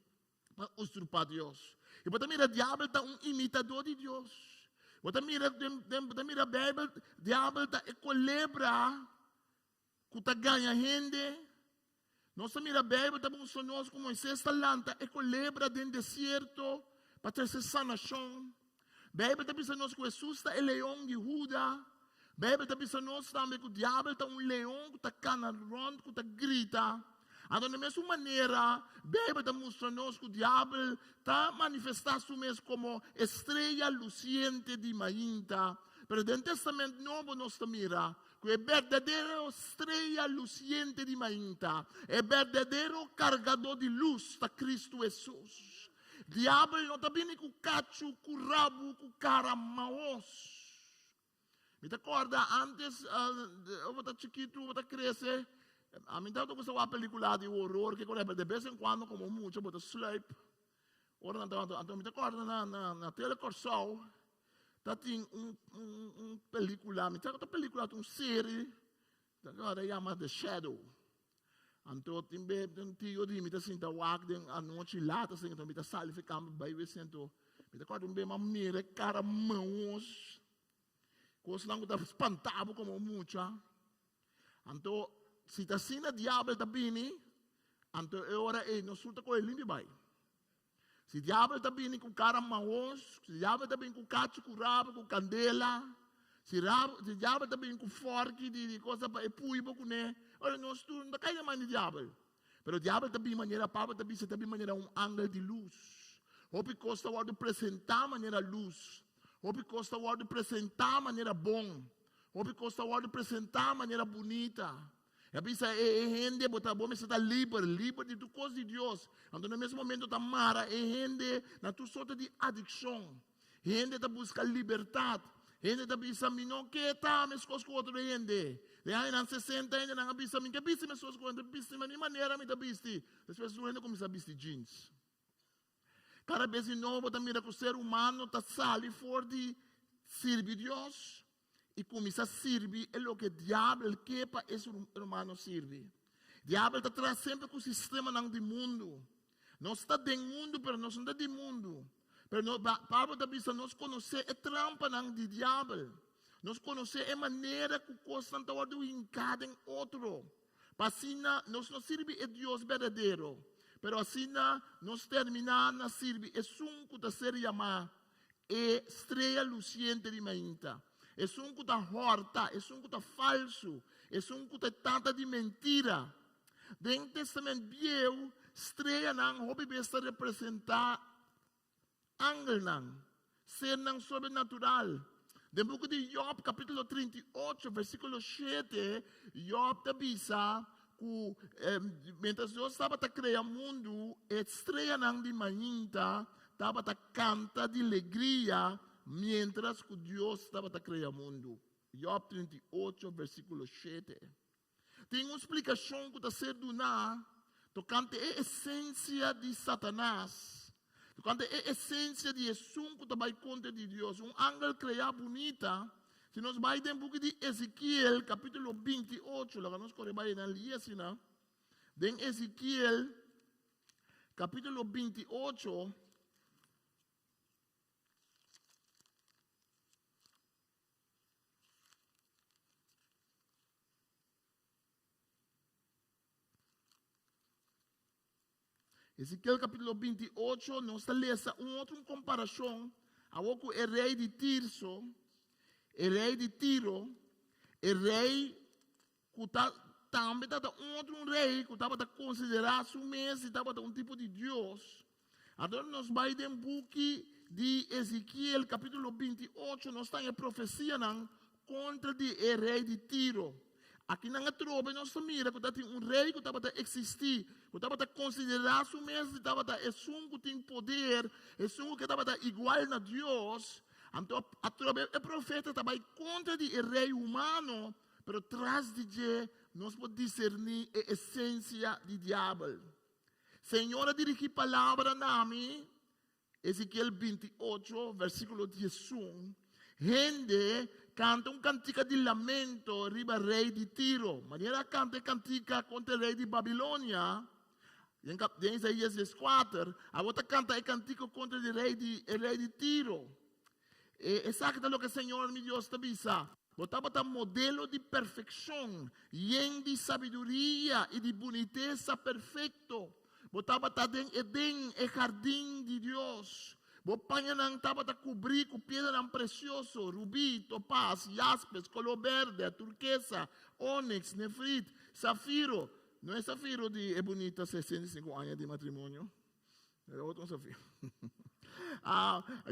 para usurpar Deus. E você mira, o diabo está imitador de Deus. Você mira a Bíblia, o diabo está culebra que está ganha gente. Nós mira a Bíblia, está bom sonoso como Moisés está lanta, é culebra dentro do deserto para ter essa sanação. A Bíblia está pensando que Jesus está o leão de Judá. A Bíblia está pensando também que o diabo está leão que está canarrando, que está grita. Então, da mesma maneira, a Bíblia está mostrando que o diabo está manifestando mesmo como estrela luciente de manhã. Mas no Testamento Novo nós miramos que é verdadeira estrela luciente de manhã, é verdadeiro cargador de luz da Cristo Jesus. O diabo não está vindo com o cacho, com o rabo, com o cara maus. Me recorda, antes, eu estava chiquito, eu estava crescer, a mim estava com uma película de horror, que de vez em quando, como muito, eu estava sleep. Ora, então, me recorda, na telecorsal, tinha uma película, me recorda uma película, uma série, que chama The Shadow. Então, tem um tio de me sinta wag, a noite lá, então, me salve, ficamos bem, Kita quando bem maneira cara mãos, coisa não está espantado como mucha. Então, se está assim na diabo está bem, então é hora não solta com ele vai. Se o diabo está bem com cara maus, se o diabo está bem com cacho, com rabo, com candela, se o diabo está bem com forque de coisa para pui pouco né, olha nós tu não cai na mão do diabo. Mas o diabo está bem maneira papa está bem maneira ângulo de luz. Hope costa o de apresentar maneira luz. Hope costa o de apresentar maneira bom. Hope costa o de apresentar maneira bonita. E pensa, gente, botar bom, mas está livre de tudo coisa de Deus. Então, no mesmo momento, está mara, gente, na tua sorte de adicção. Gente está buscando liberdade. Gente está pensando, não, que está, mas coisas com outro gente. De aí, não 60 anos, não pensa, que piste, mas coisas com outro, piste, mas de maneira, me está piste. As pessoas não começam a vestir jeans. Cada vez de novo, está mira que o ser humano está sali fora de servir Deus. E começa a servir é o que o diabo quer para esse humano servir. O diabo está atrás sempre com o sistema do mundo. Nós está dentro do mundo, mas nós não estamos dentro do mundo. Mas Pablo está dizendo, nós conhecemos a trampa do diabo. Nós conhecemos a maneira que o coisa está hincado em outro. Para assim, nós não servimos a Deus verdadeiro. Mas assim, nós terminamos a servir a um que está sendo chamado estrela luciente de manhã. É um que está horta, é um que está falso, é um que está tanta de mentira. Dentro do Testamento Velho, estrela não hobby besta representar ángel não, ser não sobrenatural. Dentro do de Job, capítulo 38, versículo 7, Job te avisa que mientras Deus estava a criar o mundo, a estrela não de manhã estava a cantar de alegria, mientras que Deus estava a criar o mundo. Job 38, versículo 7. Tem uma explicação que está sendo dada tocante a essência de Satanás. Tocante a essência de Jesus que vai contra de Deus. Um ángel criado bonita. Se nós vamos em book de Ezequiel, capítulo 28, lá nós corremos na linha assim, em Ezequiel, capítulo 28, Ezequiel capítulo 28, nós lemos uma outra comparação ao que o rei de Tirso, o rei de Tiro, o rei que também estava outro rei que estava considerado mesmo estava um tipo de Deus. Agora nós vamos em book de Ezequiel capítulo 28, nós estamos em profecia contra o rei de Tiro. Aqui na trova nós mira que tem um rei que estava a existir, que estava a considerar-se mesmo, estava a um que tem poder, um que estava igual a Deus. Então a trova é profeta estava contra o rei humano, mas atrás de nós podemos discernir a essência do diabo. Senhora dirige palavra na mim, Ezequiel 28, versículo 11. Gente canta cantica de lamento riba rei de Tiro. Maneira canta cantica contra o rei de Babilônia. Em Isaías 4, a outra canta cantica contra o rei de Tiro. Exacto lo que o Senhor meu Deus te avisa. Botava modelo de perfeição, e de sabedoria e de boniteza perfeito. Botava em Edén, o jardim de Deus. Bopanha não estava a cobrir com pedra precioso, rubi, topaz, jaspes, color verde, turquesa, ônix, nefrit, safiro. Não é safiro de é bonita 65 anos de matrimônio. É outro safiro.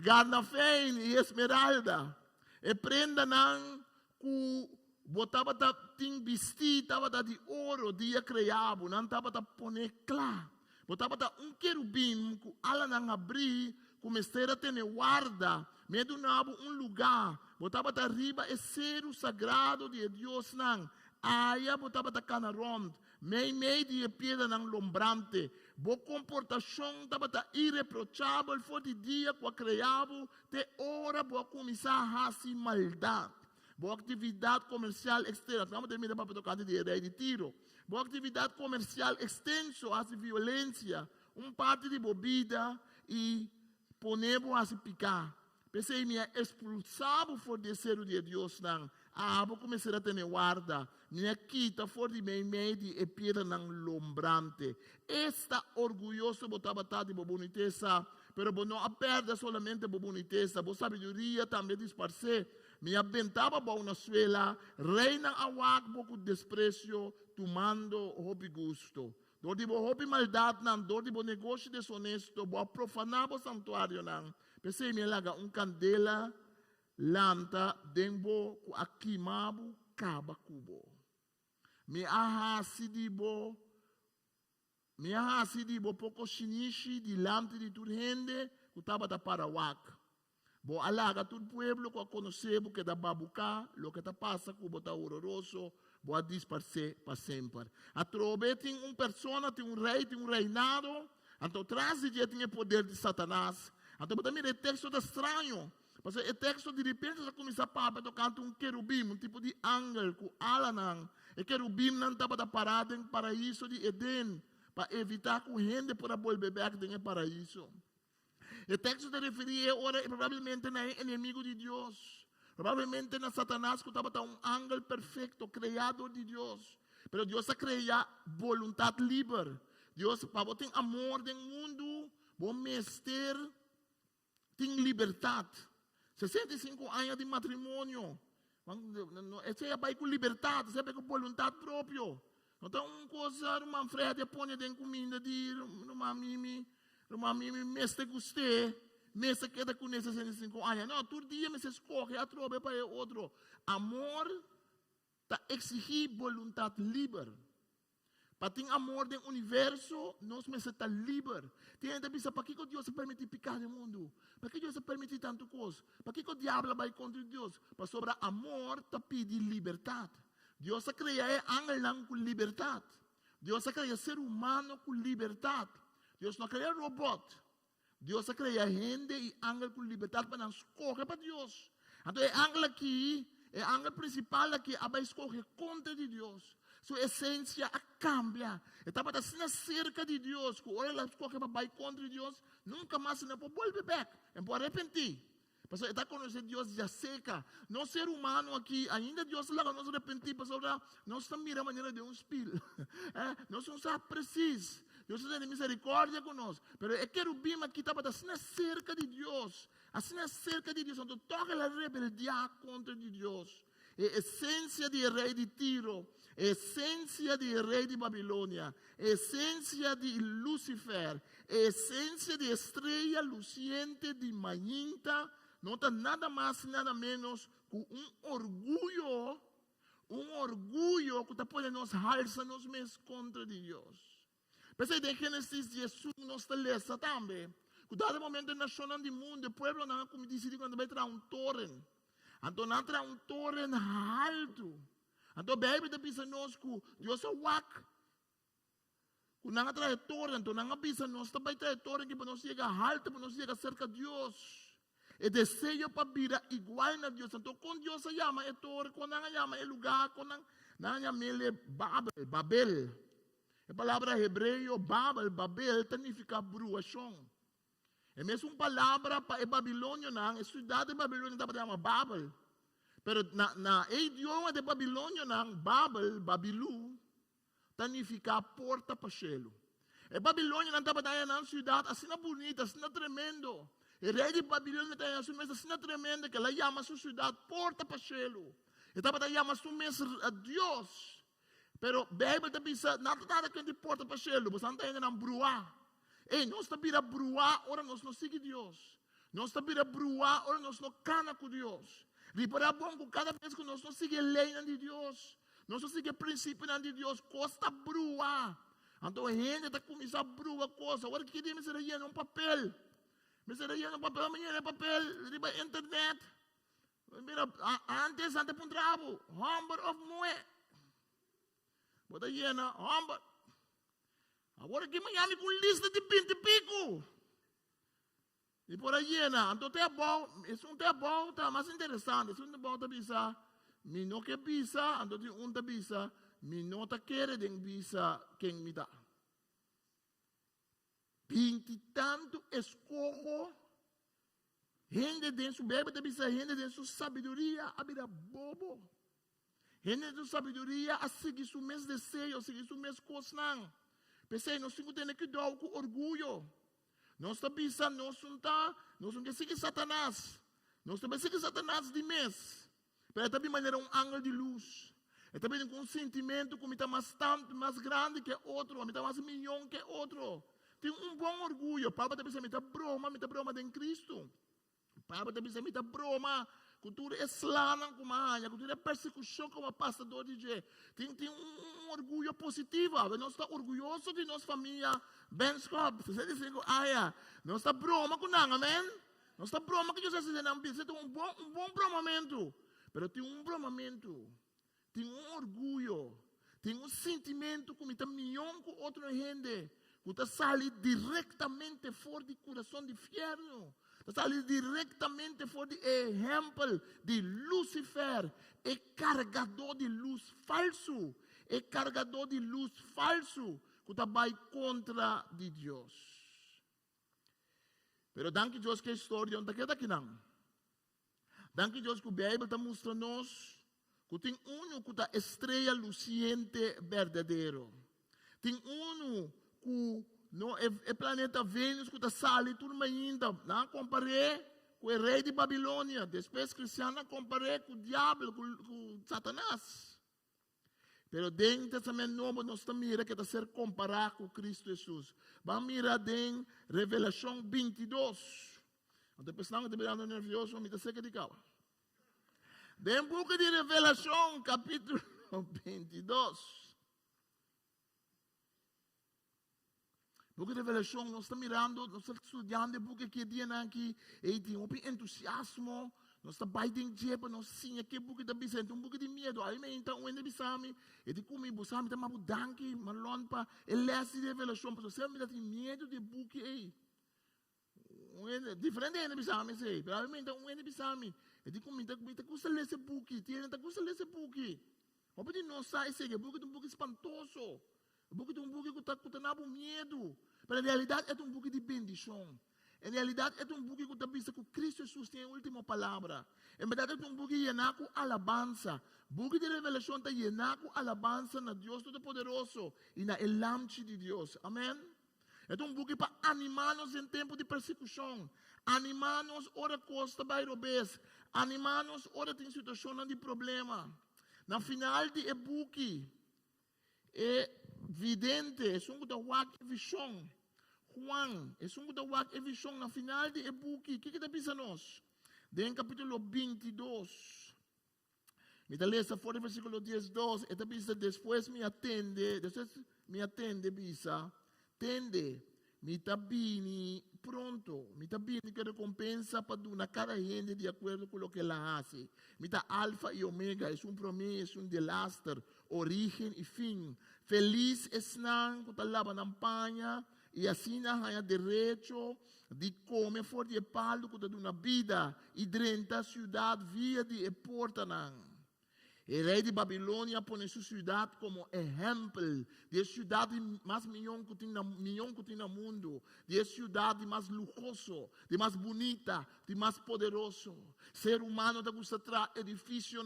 Garnafein e esmeralda. E prenda não que botava ting vestir, estava de ouro, dia criado, não estava a poner claro. Botava querubim que ala não abrir, comecei a ter guarda, medo nabo lugar, botava arriba é cero sagrado de Deus não, aí botava canarom, meio de pedra não lombrante, bo comportação estava irreprochável, foi de dia que criado, te hora boa começar a fazer maldade. Boa atividade comercial externa, vamos terminar para tocar de rei de Tiro. Boa atividade comercial extenso, hace violência, parte de bebida e ponemos a se picar. Pensei me expulsava for descer de Deus não. Abo começar a ter guarda. Minha quita for de meio de piedra não lombrante. Esta orgulhoso botava de boniteza, pero não a perda solamente boniteza, boa sabedoria também disparcer. Me aventava para uma suela, reina awak pouco desprezo, tomando hobby gusto. Dor di bo hobby maldade não, dor di bo negócio desonesto, bo profanar o santuário não. Pensei me laga candela lanta dembo ku akimabo kaba kubo. Me ahasi di bo pouco shinishi di lante di turhende ku taba da parawak. Bo alaga todo pueblo ko conhecer que da babuca, lo que ta passa ku bota horroroso, bo a disparcer para sempre. A trobe tem persona, tem rei, tem reinado, então traz de tem o poder de Satanás. Então também é texto estranho. Porque o texto de repente já começa a parar tocando querubim, tipo de ángel com ala não. E querubim não estava parado em paraíso de Edén, para evitar que o gente possa volver back em paraíso. O texto se referia ora provavelmente não é inimigo de Deus. Provavelmente na Satanás que estava ángel perfeito, criado de Deus. Mas Deus cria vontade livre. Deus, para ter amor no mundo, bom mestre, tem liberdade. 65 anos de matrimônio. Você vai com liberdade, você vai com vontade própria. Então, uma coisa, uma frente põe dentro de comida, uma mimi, mestre gostei, mestre queda com 65 anos. Não, todo dia você escolhe a troca para o outro. Amor está exigir vontade livre. Para ter amor no universo, nós precisamos estar livres. Tem gente que pensa, para que Deus se permite picar no mundo? Para que Deus se permite tanto coisa? Para que o diabo vai contra Deus? Para sobre amor, está pedindo liberdade. Deus cria ángel com liberdade. Deus cria ser humano com liberdade. Deus não cria robô. Deus cria gente e ángel com liberdade para não escolher para Deus. Então, é ángel aqui, é ángel principal aqui, vai escolher contra de Deus. Sua essência cambia. Estava assim cerca de Deus. Quando ela escolhe para ir contra Deus, nunca mais não pode voltar back. Não pode arrepentir. Porque está conhecendo Deus já seca. Nós ser humano aqui, ainda Deus lá nos arrepentir, porque nós estamos mirando a maneira de um espírito. Nós não sabemos preciso. Deus tem misericórdia conosco. Mas é querubim aqui estava assim cerca de Deus. Assim cerca de Deus. Então toca a rebeldia contra de Deus. Essência de rei de Tiro, essência de rei de Babilônia, essência de Lúcifer, essência de estrela luciente de Maninta, não está nada mais, nada menos que orgulho que está podendo nos alçar nos meus contra de Deus. Mas em Gênesis 18 nós lemos também, que dado momento na nação do mundo, o povo não como decide quando vai trazer torre. Então, não traz torre alto. Então, a Bíblia diz nós que Deus é wak. Quando não traz torre, então não avisa nós também traz torre que para nós chegar alto, para nós chegar cerca de Deus. E desejo para vir igual a Deus. Então, quando Deus se chama é torre, quando não chama é lugar, quando não chama é Babel. A palavra hebreu, Babel, significa bruação. É mesmo uma palavra para Babilônia, a cidade de Babilônia estava chamada Babel. Pero na idioma de Babilônia, Babel, Babilu, significa porta para o céu. E Babilônia não estava na cidade assim bonita, assim tremendo. O rei de Babilônia estava na cidade assim tremenda, que ela chama sua cidade porta para o céu. Estava chamando sua mesa a Deus. Pero a Bíblia diz, nada que de porta para o céu, você não está indo bruar. Ei, nós estamos a bruar, ora nós não seguimos Deus. Nós estamos a bruar, ora nós não cana com Deus. Repara bom que cada vez que nós não seguimos a lei de Deus, nós não seguimos o princípio de Deus, custa bruar. Então a gente está começando a bruar coisa. Agora que me seria um papel. Me seria um papel, amanhã é papel, riba internet. Mira, antes para um trabalho, humber of moe. Bota llena, humber. Agora que Miami com lista de 20 e pico. E por aí, então é bom, isso não é bom, tá mais interessante. Isso não é bom, tá bisa. Me não quer bisa, então tem um tá bisa. Me não tá querer den bisa quem me dá. 20 tanto escojo Gente tem sua Bíblia, também gente tem sua sabedoria, a vida bobo. Gente tem sua sabedoria, a seguir seu mesmo desejo, a seguir seu mesmo coisa. Pensei, nós temos que dar com orgulho. Nós estamos pensando, nós não temos que seguir Satanás. Nós temos que seguir Satanás de mês. Mas também maneira um ângulo de luz. É também um sentimento que está mais grande que outro, está mais milhão que outro. Tem um bom orgulho. Para também se está broma em Cristo. Para também se está broma. Cultura é slana como a cultura é persecução como pastor DJ. Tem um orgulho positivo. Nós estamos orgulhosos de nossa família. Ben Scott, você diz que nós estamos broma com nada, amém? Nós estamos broma que Jesus está dizendo, você tem um bom bromamento. Mas tem um bromamento, tem um orgulho, tem um sentimento como está milhão com outra gente. Que está saindo diretamente fora do coração do inferno. Está saindo diretamente fora do exemplo de Lúcifer. É carregador de luz falso. É carregador de luz falso. Que está vai contra de Deus. Pero danke Deus que a história não está aqui não. Danke Deus que a Bíblia está mostrando-nos que tem que está estrela luciente verdadeiro. Tem que no é planeta Vênus que está sali tudo ainda, não comparei com o rei de Babilônia, depois cristiana comparei com o diabo, com Satanás. Pero dentro do Testamento Novo nós estamos mira que está ser comparado com Cristo Jesus. Vamos mirar em Revelação 22. Então pensando que estou nervioso, me está seca de calma. Dentro do book de Revelação, capítulo 22. Porque a revelação, nós estamos mirando, nós estamos estudando, porque que dia aqui, e tem um entusiasmo, nós estamos baitando jeito, nós sim, aqui, porque está bisendo, um pouco de medo, aí, então, o ende bisami, e de como bisami, está mabudanki, malonpa, e lesse de revelação, porque você me tem medo de buque, aí. Diferente ende bisami, sei, mas então, o ende bisami, e de como, está custa lesse buque, está custa lesse buque. Mas pode não sair, sei, buque é um buque espantoso. Buque é um buque que está nabo medo. Mas na realidade é um buque de bendição. Na realidade é um buque que está vista que Cristo Jesus tem a última palavra. Em verdade é um buque llenar com alabança. Buque de revelação está llenar com alabança na Deus Todo-Poderoso e na elamche de Deus. Amém? É um buque para animar-nos em tempo de persecução. Animar-nos ora costa bairobês. Animar-nos ora tem situação de problema. Na final de buque é vidente, é um da wak visão. Juan, é um da wak visão. Na final de buque, o que está pensando nós? Em capítulo 22. Me dá lesa fora versículo 10, 12. Está pensando, depois me atende, bisa. Tende, me está bini pronto, me está bini que recompensa para dar cada gente de acordo com o que ela hace. Me está alfa e omega, é um promessa, é um delastre, origem e fim. Feliz esnan que está lá na campanha e assim há direito de comer fora de palo que está dando vida e dentro da cidade via de porta não. O rei de Babilônia põe sua cidade como exemplo de cidade mais milhão que tem no mundo, de cidade mais luxuosa, de mais bonita, de mais poderoso. Ser humano está gostando de trazer edifício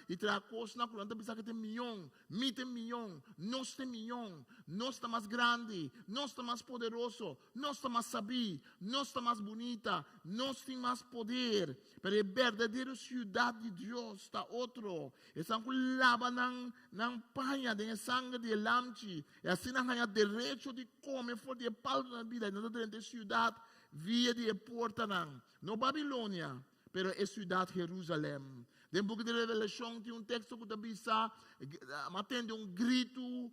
e trazer coisas não, quando pensa que tem milhão, nós tem milhão, nós está mais grande, nós está mais poderoso, nós está mais sabido, nós está mais bonita, nós tem mais poder. Mas a verdadeira cidade de Deus está outro. Ang laban ng panha, ng sangue de lamchi, e assim não há direito de comer fora de palco na vida, não dentro da cidade, via de porta não Babilônia, pero é cidade Jerusalém. Dentro do de Revelação tem um texto que está matando um grito,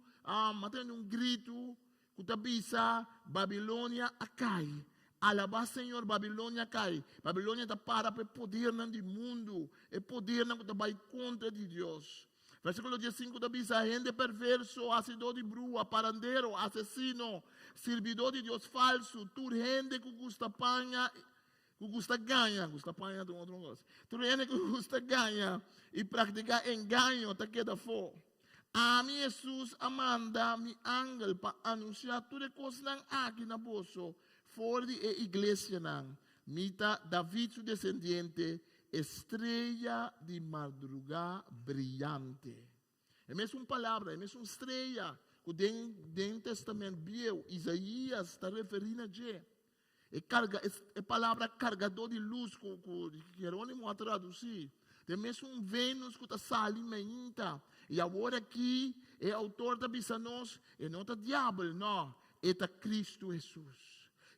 que está Babilônia acai. Alaba Senhor, Babilônia cai. Babilônia está para o poder do mundo. É poder que está vai contra de Deus. Versículo 15 da bisa, gente perverso, assidor de brua, parandeiro, assassino, servidor de Deus falso, tur gente que custa panha, que custa ganha de outro negócio. Tur gente que custa ganha e praticar engano, tá queda fora. A mim Jesus amanda mi ángel para anunciar tudo coisas aqui na bolso. Fora de igreja não. Mita David, su descendiente, estrella de madrugada brillante. É mesmo uma palavra, é mesmo uma estrela. Que dentro do Testamento Viejo, Isaías está referindo a isso. É palavra carregador de luz, que Jerônimo a traduzir. Tem mesmo um Vênus que está saindo ainda. E agora aqui, é autor da Bissanos, e não é o diabo, não. É Cristo Jesus.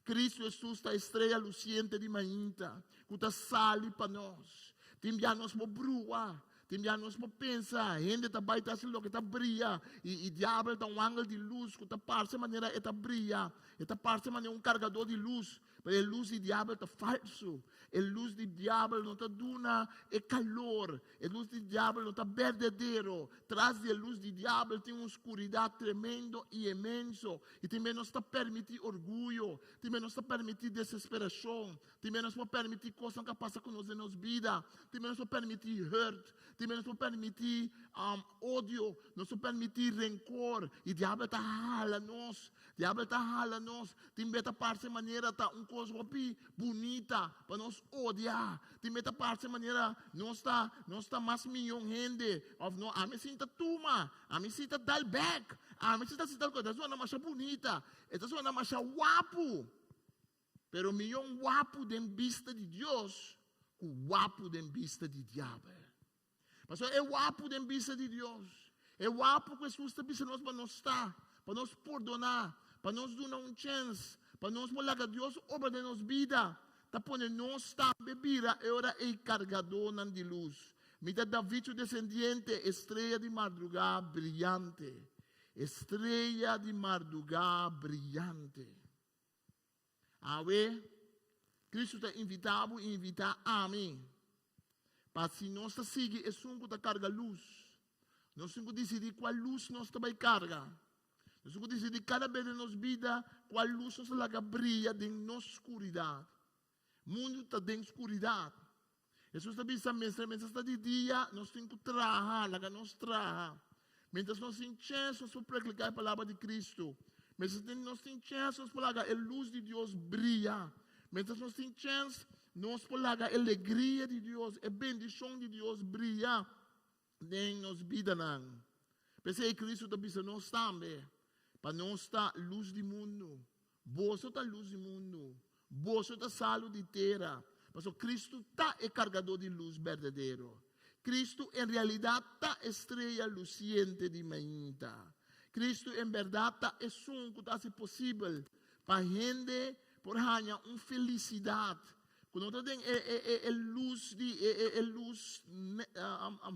Cristo Jesus está estrela luciente de mainta, que está saindo para nós. Tem já nós para brua. Tem já nós para pensar, a gente está baita assim, que está brilha, e o diabo está um ângulo de luz, que está parte de maneira, está brilha, está parte de maneira um carregador de luz, mas a luz do diabo está falso, a luz do diabo não está duna, é calor, a luz do diabo não está verdadeiro, traz da luz do diabo tem uma escuridade tremenda e imenso, e também não está permitir orgulho, também não está permitir desesperação, também não está permitir coisas que passam com nós em nossa vida, também não está permitir hurt, também não permitir ódio, não permitir rancor. E o diabo está rala nós. O diabo está rala nós. Também está parte de maneira tá uma coisa bonita para nós odiar. Também está parte de maneira nós está mais milhão de gente. A mim sinta tuma, a mim sinta dar back, a mim sinta tal coisa. Essa é uma marcha bonita, essa é uma marcha guapo. Pero milhão guapo de vista de Deus, o guapo de vista de diabo. Mas é guapo de vista de Deus. É guapo que Jesus está pensando para nós estar, para nós perdonar, para nós dar uma chance, para nós mostrar que Deus obra de nossa vida. Está pondo nós estar bebida, agora é carregador de luz. Mita David, o descendiente, estrela de madrugada brilhante. Estrela de madrugada brilhante. A ver, Cristo está invitado e invitar a mim. Para se nós seguir, é só que carga luz. Nós temos que decidir qual luz nós vai carregar. Nós temos que decidir cada vez em nossa vida qual luz nós vai brilhar em nossa escuridade. O mundo está em escuridade. Jesus está dizendo, mestre, está de dia, nós temos que trabalhar, nós trabalhar. Mientras nós temos chance, nós vamos praticar a palavra de Cristo. Mientras nós temos chance, nós vamos a luz de Deus brilhar. Mientras nós temos chance, nós podemos a alegria de Deus, a bendição de Deus brilhar em nossa vida. Pensei que Cristo está dizendo, nós também, para nós estar luz do mundo. Você está luz do mundo. Você está salo de terra. Mas Cristo está carregador de luz verdadeiro. Cristo, em realidade, está estrela luciente de manhã. Cristo, em verdade, está som que está possível para a gente por ganhar uma felicidade. Quando nós temos luz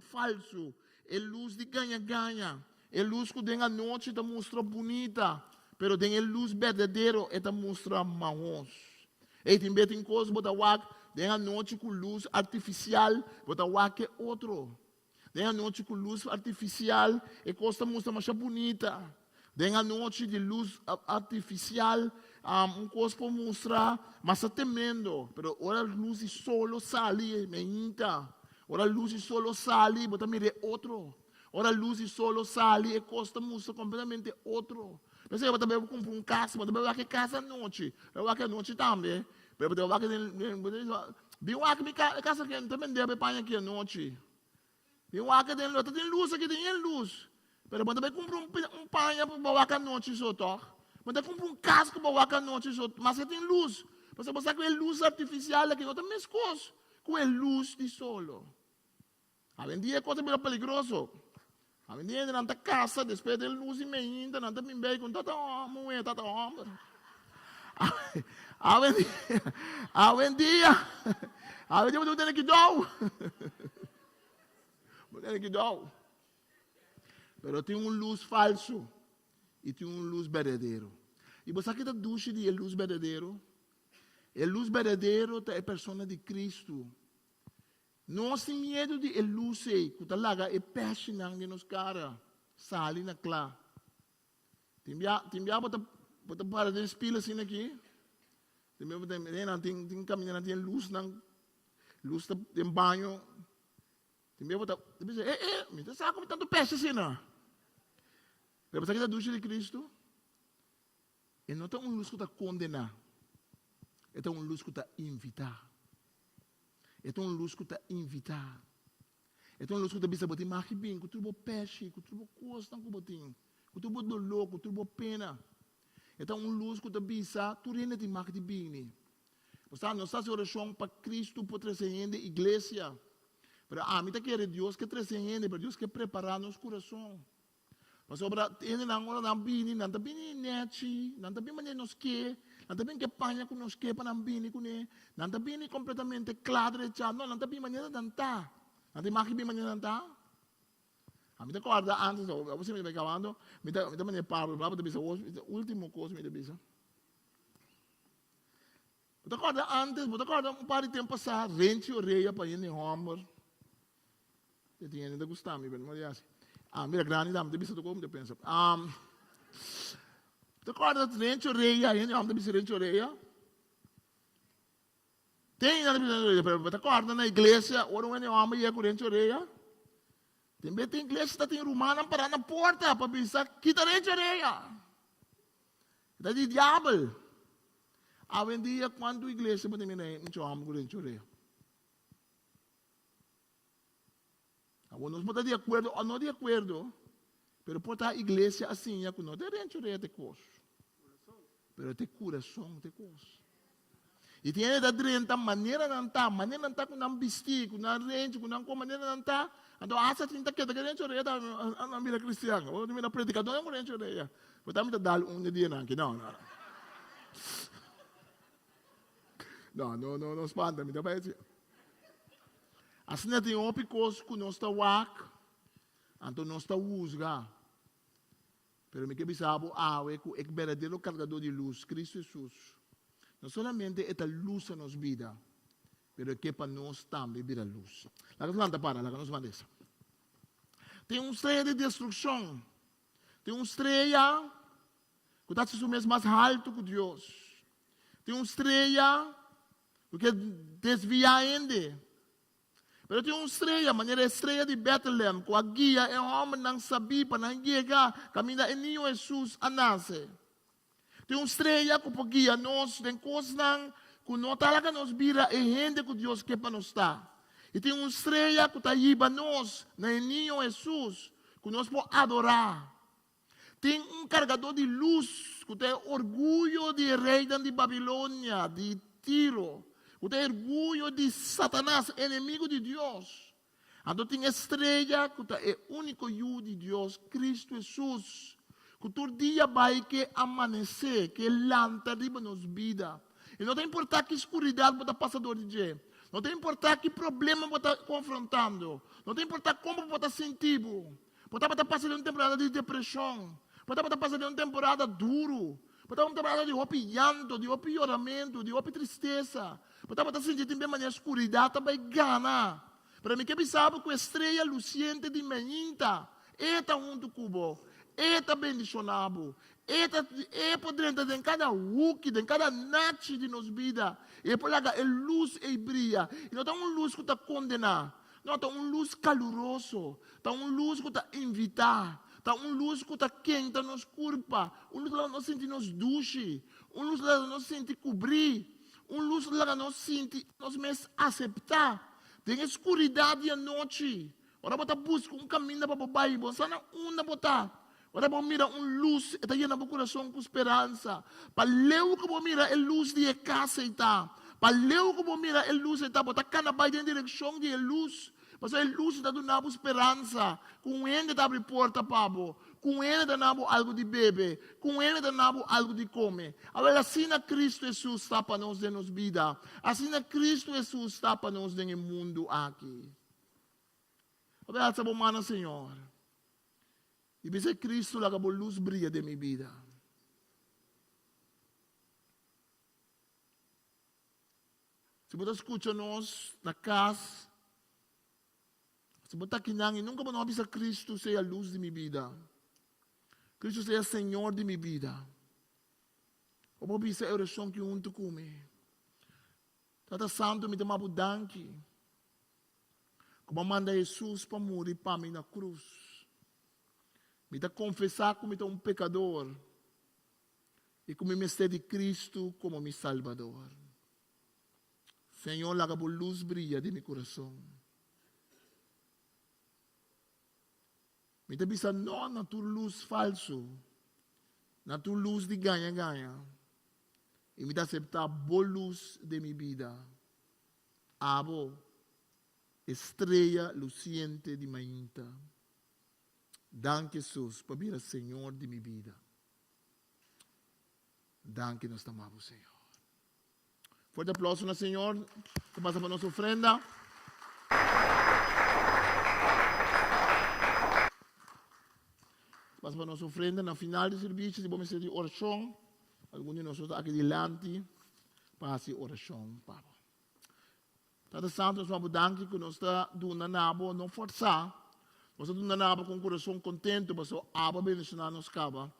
falso, luz de ganha-ganha, luz que tem a noite te mostra bonita, mas tem a luz verdadeira e te mostra marrons. E também tem coisas que tem a noite com luz artificial, que é outro. Tem a noite com luz artificial e coisa mostra mais bonita. Tem a noite de luz artificial, coisa para mostrar, mas é tremendo. Pero ora a luz de solo sale, menina. Ora a luz de solo sale, bota mire outro. Ora a luz de solo sale e coisa mostra completamente outro. Pensei, eu também vou comprar um casa, mas também que casa à noite. Eu vou à noite também. Eu vou que casa que também deve para aqui à noite. Eu vou que tem luz aqui, tem luz. Mas também comprar um panha para à noite só, tá? Mas comprar um casco para à noite só, mas tem luz. Mas você que é luz artificial aqui, não tem mais coisa. Com é luz de solo. A vendia é coisa bem peligrosa. A vendia não está casa, depois de luz e meia, não está bem bem com tanta mulher, tanta homem. A vendia, eu tenho que dar. Eu tenho que dar. Mas tem luz falso e tem luz verdadeiro. E você que está duche de luz verdadeiro? A luz verdadeiro é a pessoa de Cristo. Não tem medo de luz que está lá, é peixe de nos cara, sali na clá. Tem para de espelho assim aqui. Tem caminhar tem luz tem banho. Tem me está sabe como tanto peixe assim não? Mas você que está duche de Cristo? E não tem luz que está condenar. é uma luz que está invitar. É uma luz que está invitar. É uma luz que está bisa botin mais bem, que tudo peixe, que tudo costa, que botin, que tudo dolor, que tudo pena. É uma luz que está bisa, tu reina de mais bem. Portanto, nós estamos oração para Cristo por trazer gente igreja. Pero a mim está querendo Deus que trazer gente, para Deus que preparar nosso coração. Mas obra ele não ora não bini, não tá bini neti, não tá bini maneira nos que, não tá bini que panha com nos que para não bini com ne, não tá bini completamente claro já, não tá bini maneira não tá, não tem mais que bini maneira não tá. A mim tá guarda antes, você me vai acabando, me tá maneira Pablo, blá blá bisa último coisa me bisa. Tá guarda antes, tá guarda par de tempo passar, rente o rei para ir em Homer. Eu tinha ainda gostado me bem, mas mira, grande dame, te bisa tu como te pensa. Te acorda rente oreia, aí não te bisa rente oreia. Tem na bisa, te acorda na igreja, ora um homem ia com rente oreia. Também tem igreja tem romana para na porta para bisa kita rente oreia. Está de diabo. A vendia quando a igreja para terminar, não chama com rente oreia. Nós estamos de acordo ou não de acordo, pero por a igreja assim, é que não tem de coisa, pero tem coração, tem coisa. E tem da drenta maneira não tá com não vestir, com não rente, com não com maneira não tá. Então asa tinta que da rente oreia da na mira cristiana, ou mira predicador não rente oreia. Botar me dar dia não, que não. Não espanta me dá para dizer. Assim não tem opicos que nós está wak, então nós está usga. Pero me que bisabo awe que é verdadeiro carregador de luz, Cristo Jesus. Não somente é a luz na nossa vida, pero é que para nós também vira luz. Lá nos lanta para, lá nos mandes. Tem estrela de destruição, tem estrela que está se mesmo mais alto que Deus. Tem estrela que desvia ainda. Pero tem estrela, maneira estrela de Bethlehem, com a guia é um homem não sabia para não chegar, caminha em ninho Jesus a nascer. Tem estrela que pode guiar nós, tem coisas que não talaga nos vira e gente que Deus quer para nós estar. E tem estrela que está aí para nós, na ninho Jesus, que nós podemos adorar. Tem carregador de luz, que tem orgulho de rei de Babilônia, de Tiro. O tem orgulho de Satanás, inimigo de Deus. Então tem estrela que é o único eu de Deus, Cristo Jesus. Que todo dia vai que amanhecer, que lanta riba nos vida. E não tem importar que escuridade você passar do dia. Não tem importar que problema você está confrontando. Não tem importar como você está sentindo. Você está passando uma temporada de depressão. Você está passando uma temporada duro. Você está uma temporada de llanto, de choramento, de tristeza. Você está sentindo também uma escuridade, também gana. Para mim que sabe que a estrela luciente de meninta, está junto com está bendicionado, é por dentro de cada wiki, de cada nachi de nos vida, é por lá a luz e brilha. E não está uma luz que está condenada, não está uma luz calorosa, está uma luz que está invitar. Está luz que está quente nos corpo, luz que nós sente nos duche, luz que nós sente cobrir, luz que nós sente nos mesmos aceitar. Tem escuridade à noite. Ora você busca caminho para o Bible, só não botar. Ora você mira luz, está llena o coração com esperança. Para ler que você mira é luz de casa está. Para ler que você mira é luz está, botar cada vai em direção de luz. Mas a luz está dando esperança. Com ele está abrindo porta para você. Com ele está dando algo de beber. Com ele está dando algo de comer. Agora, assim Cristo Jesus está para nós em nossa vida. Assim Cristo Jesus está para nós no mundo aqui. Agora, sabe o mano, Senhor. E dizer Cristo, a luz brilha de minha vida. Se você escuta nós na casa, se você aqui nunca vou avisar Cristo seja a luz de minha vida. Cristo seja Senhor de minha vida. Ou vou avisar a oração que junto comigo. Tata Santo me dá danke. Como manda Jesus para morrer para mim na cruz. Me dá confessar que me dá pecador. E como me de Cristo como meu Salvador. Senhor, laga por luz brilha de meu coração. Me te bisa não na tua luz falso, na tua luz de ganha-ganha. E me te aceptar boa luz de minha vida. Abo, estrela luciente de mainta. Danke, Jesus, por vir Senhor de minha vida. Danke, nós amamos, Senhor. Forte aplauso, no Senhor. Que passa para nossa ofrenda. Passa para nossa ofrenda. No final do serviço, se vamos fazer oração. Alguns de nós aqui delante. Passe oração, Papa. Tata Santo, nós vamos dar que nós está dando nabo, não forçar. Nós estamos dando nabo com o coração contente, mas o aba bendicionar nos cava.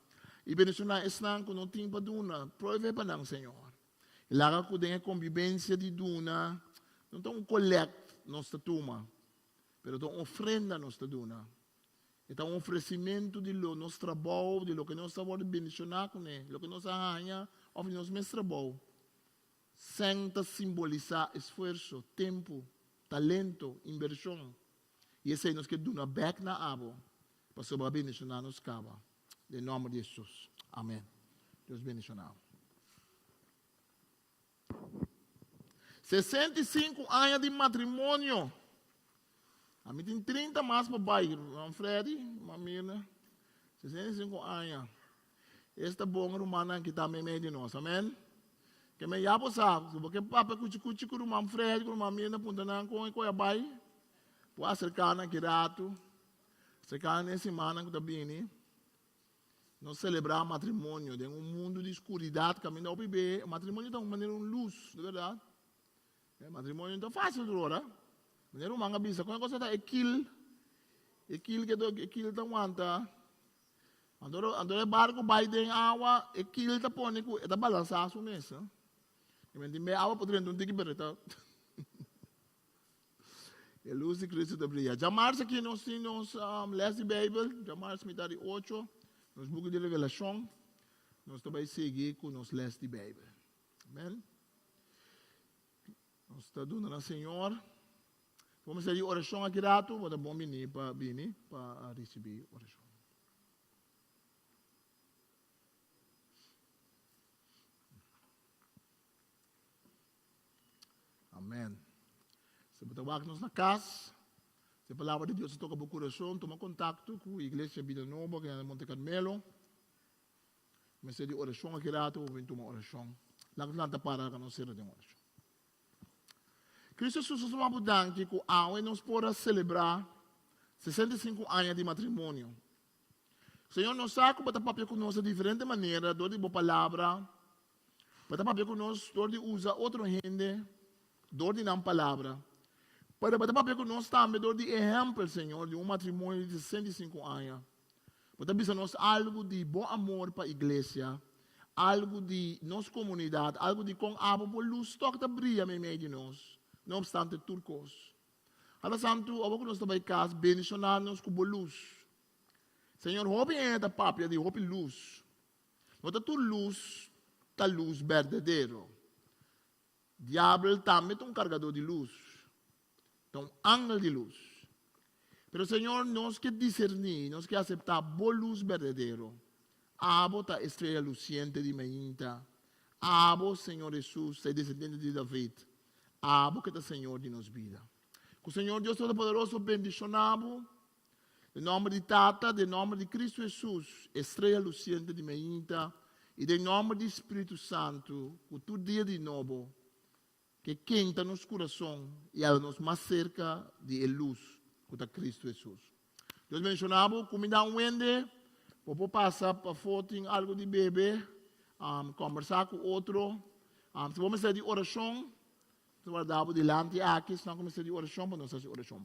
E bendicionar esse não, que não tem para duna. Prove para nós, Senhor. E lá que tem a convivência de duna, não tem collect nossa turma, mas tem ofrenda nossa duna. Então, um oferecimento de lo, nosso trabalho, de lo que nós estamos bendicionar com ele, lo que nós ganhamos, ou de nosso trabalho. Sem simbolizar esforço, tempo, talento, inversão. E esse aí nós queremos dar back na abo, para sobre bendicionar nos cava. Em nome de Jesus. Amém. Deus bendicionar. 65 anos de matrimônio. A mim tem 30 mais para baixo. Freddy, mamina. 65 anos. Esta boa romana que está meio de nós. Amém? Que me já sabe. Porque papa cuchi com o mam Freddy, com o mamina, puntanan com a baixo. Pode acercar na kirato. Acercar na semana que está bem. Nós celebrar matrimônio. Tem um mundo de escuridão. Caminho ao bebê. O matrimônio está uma maneira de luz. De verdade. O matrimônio não é fácil de orar. Maneira uma bisa. Quando você está equil que está aguenta. Andor barco vai de água. Equil está põe. Está balançar a sua mesa. E me diz, água poderia não ter que berretar. E a luz de Cristo está brilhando. Jamar aqui nós temos Leste Bible. Jamar me dá de 8. Nos buco de revelação. Nós também seguir com nos Leste Bible. Amém? Nós estamos dando ao Senhor. Vamos fazer oração aqui rato. Vou dar bom venir para receber oração. Amém. Se você vai nos na casa, se a palavra de Deus toca o coração, toma contato com a igreja Vida Nova, que é em Monte Carmelo. Mas se de oração aqui rato, vou tomar oração. Lá que nada para que não seja de oração. Cristo Jesus nos ajuda que com a nós podemos celebrar 65 anos de matrimônio. O Senhor nos saca para papel conosco de diferente maneira, dor de boa palavra, para papel conosco, dor de usar outro gente, dor de não palavra. Para papel conosco também, dor de exemplo, Senhor, de um matrimônio de 65 anos. Para nós algo de bom amor para a igreja, algo de nossa comunidade, algo de com abo por luz, toca brilha em meio de nós. Não obstante turcos. Hala santo, abo que nós também casa, bendicionar-nos com boa luz. Senhor, hope é da papia de hope luz. Não está tu luz, está luz verdadeiro. Diabo também é um carregador de luz. Então, ángel de luz. Pero Senhor, nós que discernir, nós que aceitar boa luz verdadeiro. Abo está estrela luciente de meinta. Abo, Senhor Jesus, é descendente de David. Abo que é o Senhor de nossa vida. Que o Senhor Deus Todo-Poderoso bendicionado, em nome de Tata, em nome de Cristo Jesus, estrela luciente de meinta, e em nome do Espírito Santo, que todo dia de novo, que quenta nos coração e ela nos mais cerca de luz, que é Cristo Jesus. Deus mencionava, comida wende, vou passar para foto em algo de bebê, conversar com outro, se vamos fazer de oração, se guardava delante aqui, se não começar de oração, para nós fazer oração.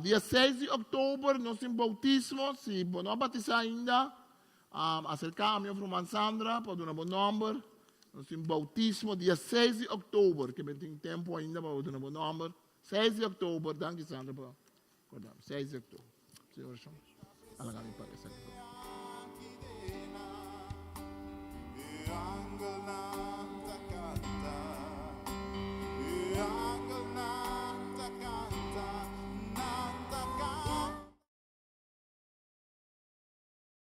Dia 6 de outubro, nós temos bautismo, se não batizar ainda, acercar a minha irmã Sandra, para dar um bom número, nós temos bautismo, dia 6 de outubro, que tem tempo ainda para dar um bom número, 6 de outubro, danke Sandra, 6 de outubro. Oração. Alagado para essa.